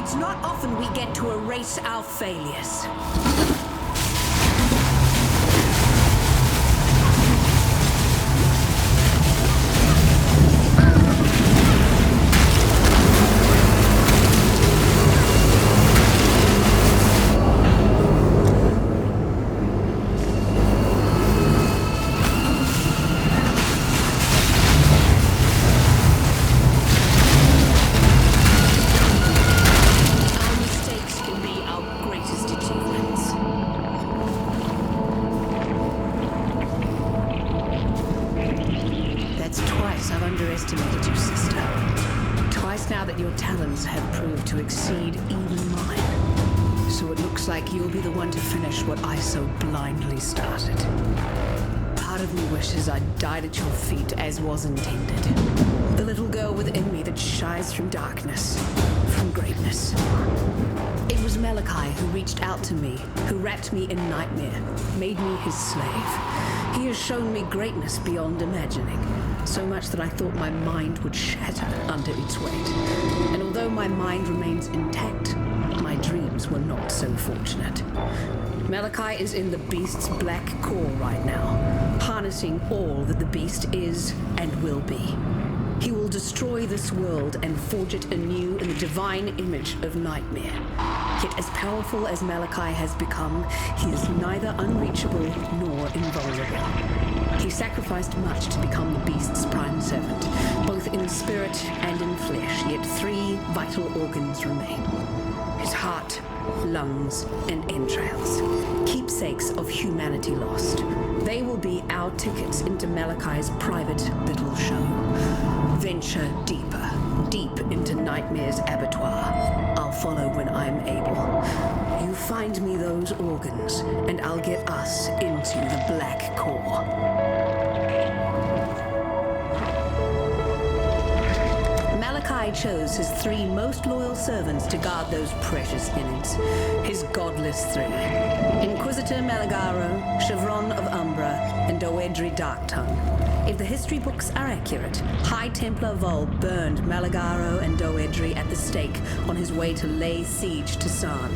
It's not often we get to erase our failures. Underestimated you, sister. Twice now that your talents have proved to exceed even mine. So it looks like you'll be the one to finish what I so blindly started. Part of me wishes I'd died at your feet as was intended. The little girl within me that shies from darkness, from greatness. It was Malachi who reached out to me, who wrapped me in nightmare, made me his slave. He has shown me greatness beyond imagining. So much that I thought my mind would shatter under its weight. And although my mind remains intact, my dreams were not so fortunate. Malachi is in the beast's black core right now, harnessing all that the beast is and will be. He will destroy this world and forge it anew in the divine image of nightmare. Yet as powerful as Malachi has become, he is neither unreachable nor invulnerable. He sacrificed much to become the beast's prime servant, both in spirit and in flesh, yet 3 vital organs remain. His heart, lungs, and entrails, keepsakes of humanity lost. They will be our tickets into Malachi's private little show. Venture deeper, deep into Nightmare's abattoir. I'll follow when I'm able. You find me those organs, and I'll get us into the black core. Malachi chose his 3 most loyal servants to guard those precious innards. His godless 3. Inquisitor Malagaro, Chevron of Umbra, and Doedri Darktongue. If the history books are accurate, High Templar Vol burned Malagaro and Doedri at the stake on his way to lay siege to San.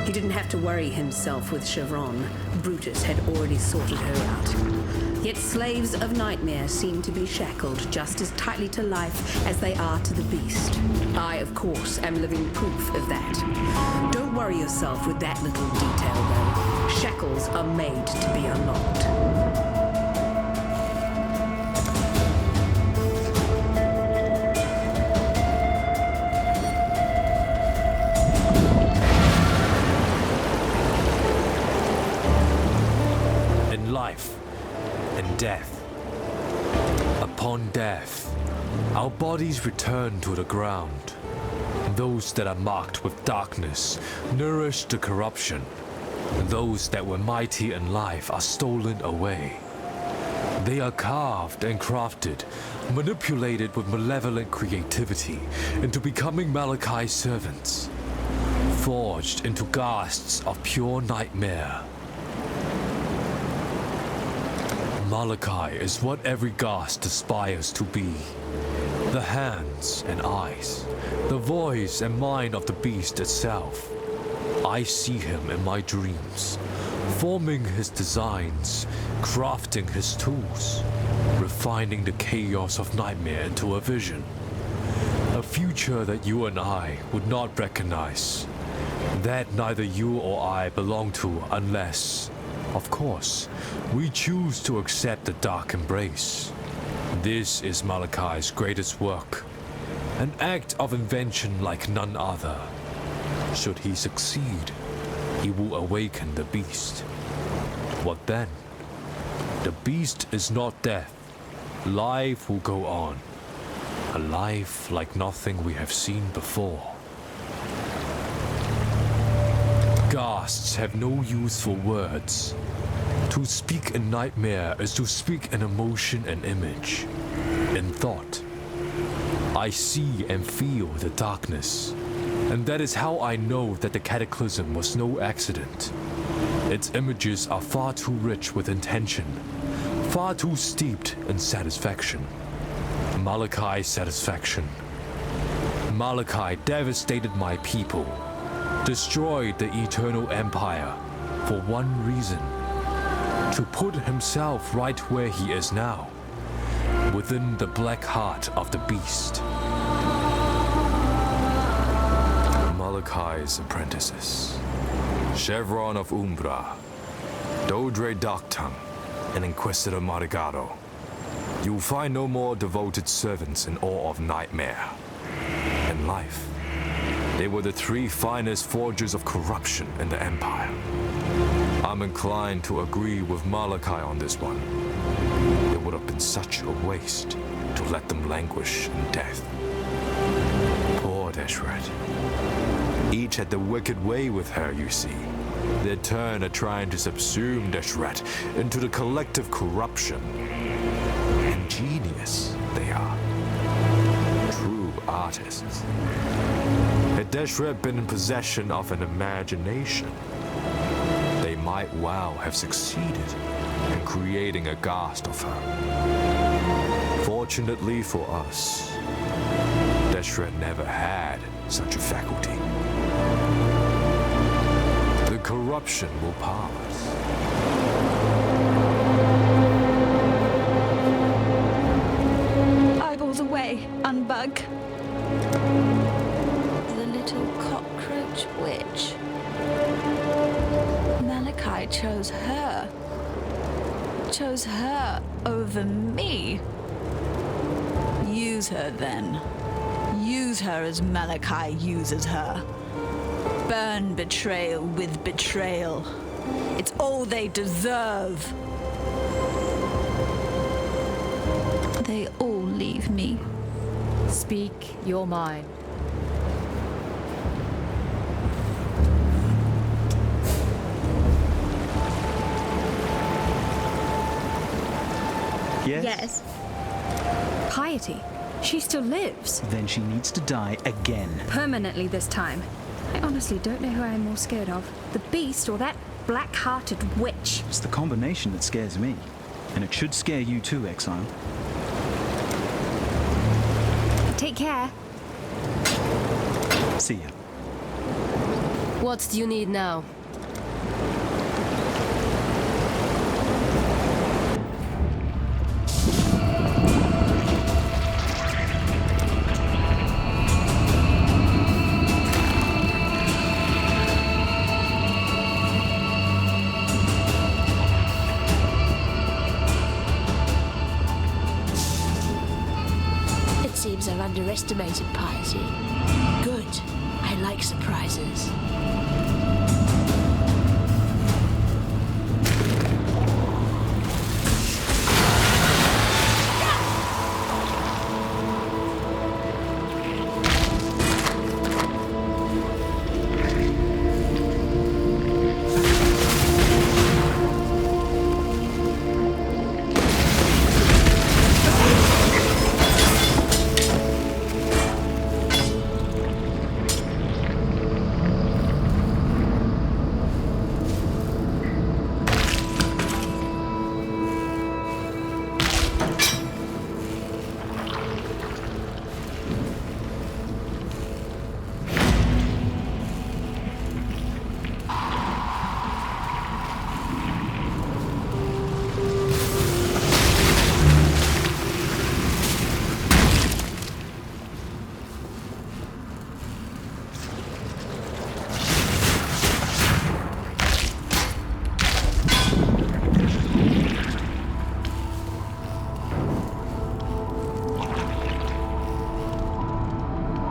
He didn't have to worry himself with Chevron. Brutus had already sorted her out. Yet slaves of Nightmare seem to be shackled just as tightly to life as they are to the beast. I, of course, am living proof of that. Don't worry yourself with that little detail, though. Shackles are made to be unlocked. Death. Upon death, our bodies return to the ground. Those that are marked with darkness nourish the corruption. Those that were mighty in life are stolen away. They are carved and crafted, manipulated with malevolent creativity into becoming Malachi's servants, forged into ghasts of pure nightmare. Malachi is what every ghast aspires to be. The hands and eyes, the voice and mind of the beast itself. I see him in my dreams, forming his designs, crafting his tools, refining the chaos of nightmare into a vision. A future that you and I would not recognize, that neither you or I belong to unless, of course, we choose to accept the dark embrace. This is Malachi's greatest work, an act of invention like none other. Should he succeed, he will awaken the beast. What then? The beast is not death. Life will go on. A life like nothing we have seen before. Ghasts have no useful words. To speak in nightmare is to speak in emotion and image, in thought. I see and feel the darkness, and that is how I know that the cataclysm was no accident. Its images are far too rich with intention, far too steeped in satisfaction. Malachi's satisfaction. Malachi devastated my people, destroyed the Eternal Empire for one reason: to put himself right where he is now, within the black heart of the beast. Malachi's apprentices: Chevron of Umbra, Dodre Darktongue, and Inquisitor Marigado. You'll find no more devoted servants in awe of nightmare and life. They were the 3 finest forgers of corruption in the Empire. I'm inclined to agree with Malachi on this one. It would have been such a waste to let them languish in death. Poor Deshret. Each had the wicked way with her, you see. Their turn at trying to subsume Deshret into the collective corruption. Ingenious they are. True artists. Had Deshret been in possession of an imagination, they might well have succeeded in creating a ghast of her. Fortunately for us, Deshret never had such a faculty. The corruption will pass. Eyeballs away, Unbug. The little cockroach witch. Malachi chose her. Chose her over me. Use her then. Use her as Malachi uses her. Burn betrayal with betrayal. It's all they deserve. They all leave me. Speak your mind. Yes? Piety. She still lives. Then she needs to die again. Permanently this time. I honestly don't know who I am more scared of. The beast or that black-hearted witch. It's the combination that scares me. And it should scare you too, Exile. Take care. See ya. What do you need now? Seems I've underestimated piety. Good. I like surprises.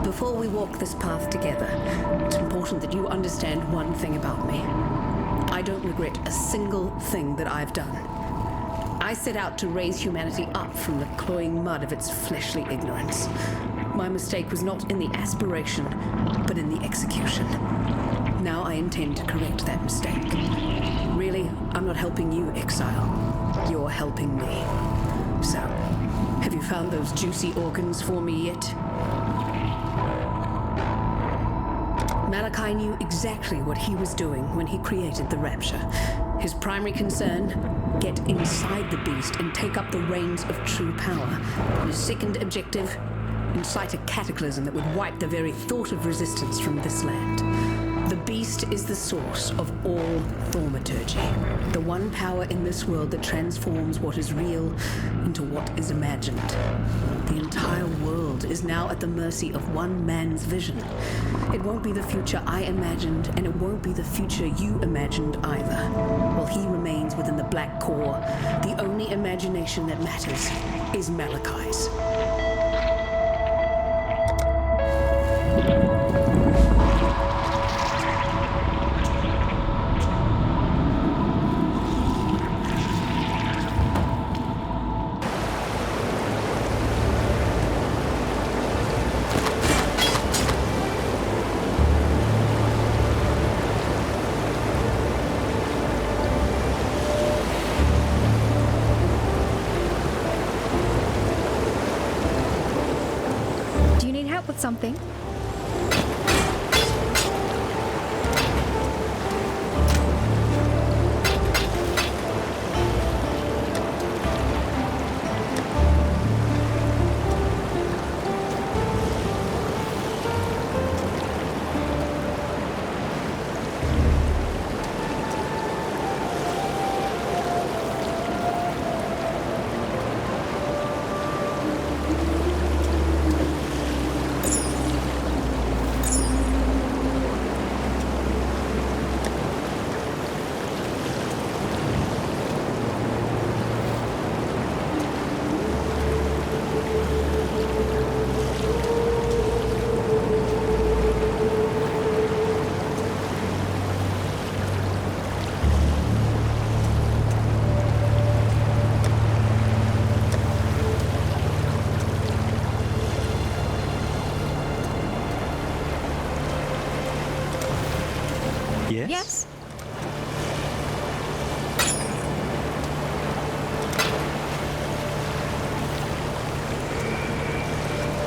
Before we walk this path together, it's important that you understand one thing about me. I don't regret a single thing that I've done. I set out to raise humanity up from the cloying mud of its fleshly ignorance. My mistake was not in the aspiration, but in the execution. Now I intend to correct that mistake. Really, I'm not helping you, Exile. You're helping me. So, have you found those juicy organs for me yet? Malachi knew exactly what he was doing when he created the Rapture. His primary concern, get inside the beast and take up the reins of true power. His second objective, incite a cataclysm that would wipe the very thought of resistance from this land. The beast is the source of all thaumaturgy, the one power in this world that transforms what is real into what is imagined. The entire world is now at the mercy of one man's vision. It won't be the future I imagined, and it won't be the future you imagined either. While he remains within the black core, the only imagination that matters is Malachi's. Do you need help with something? Yes? Yes?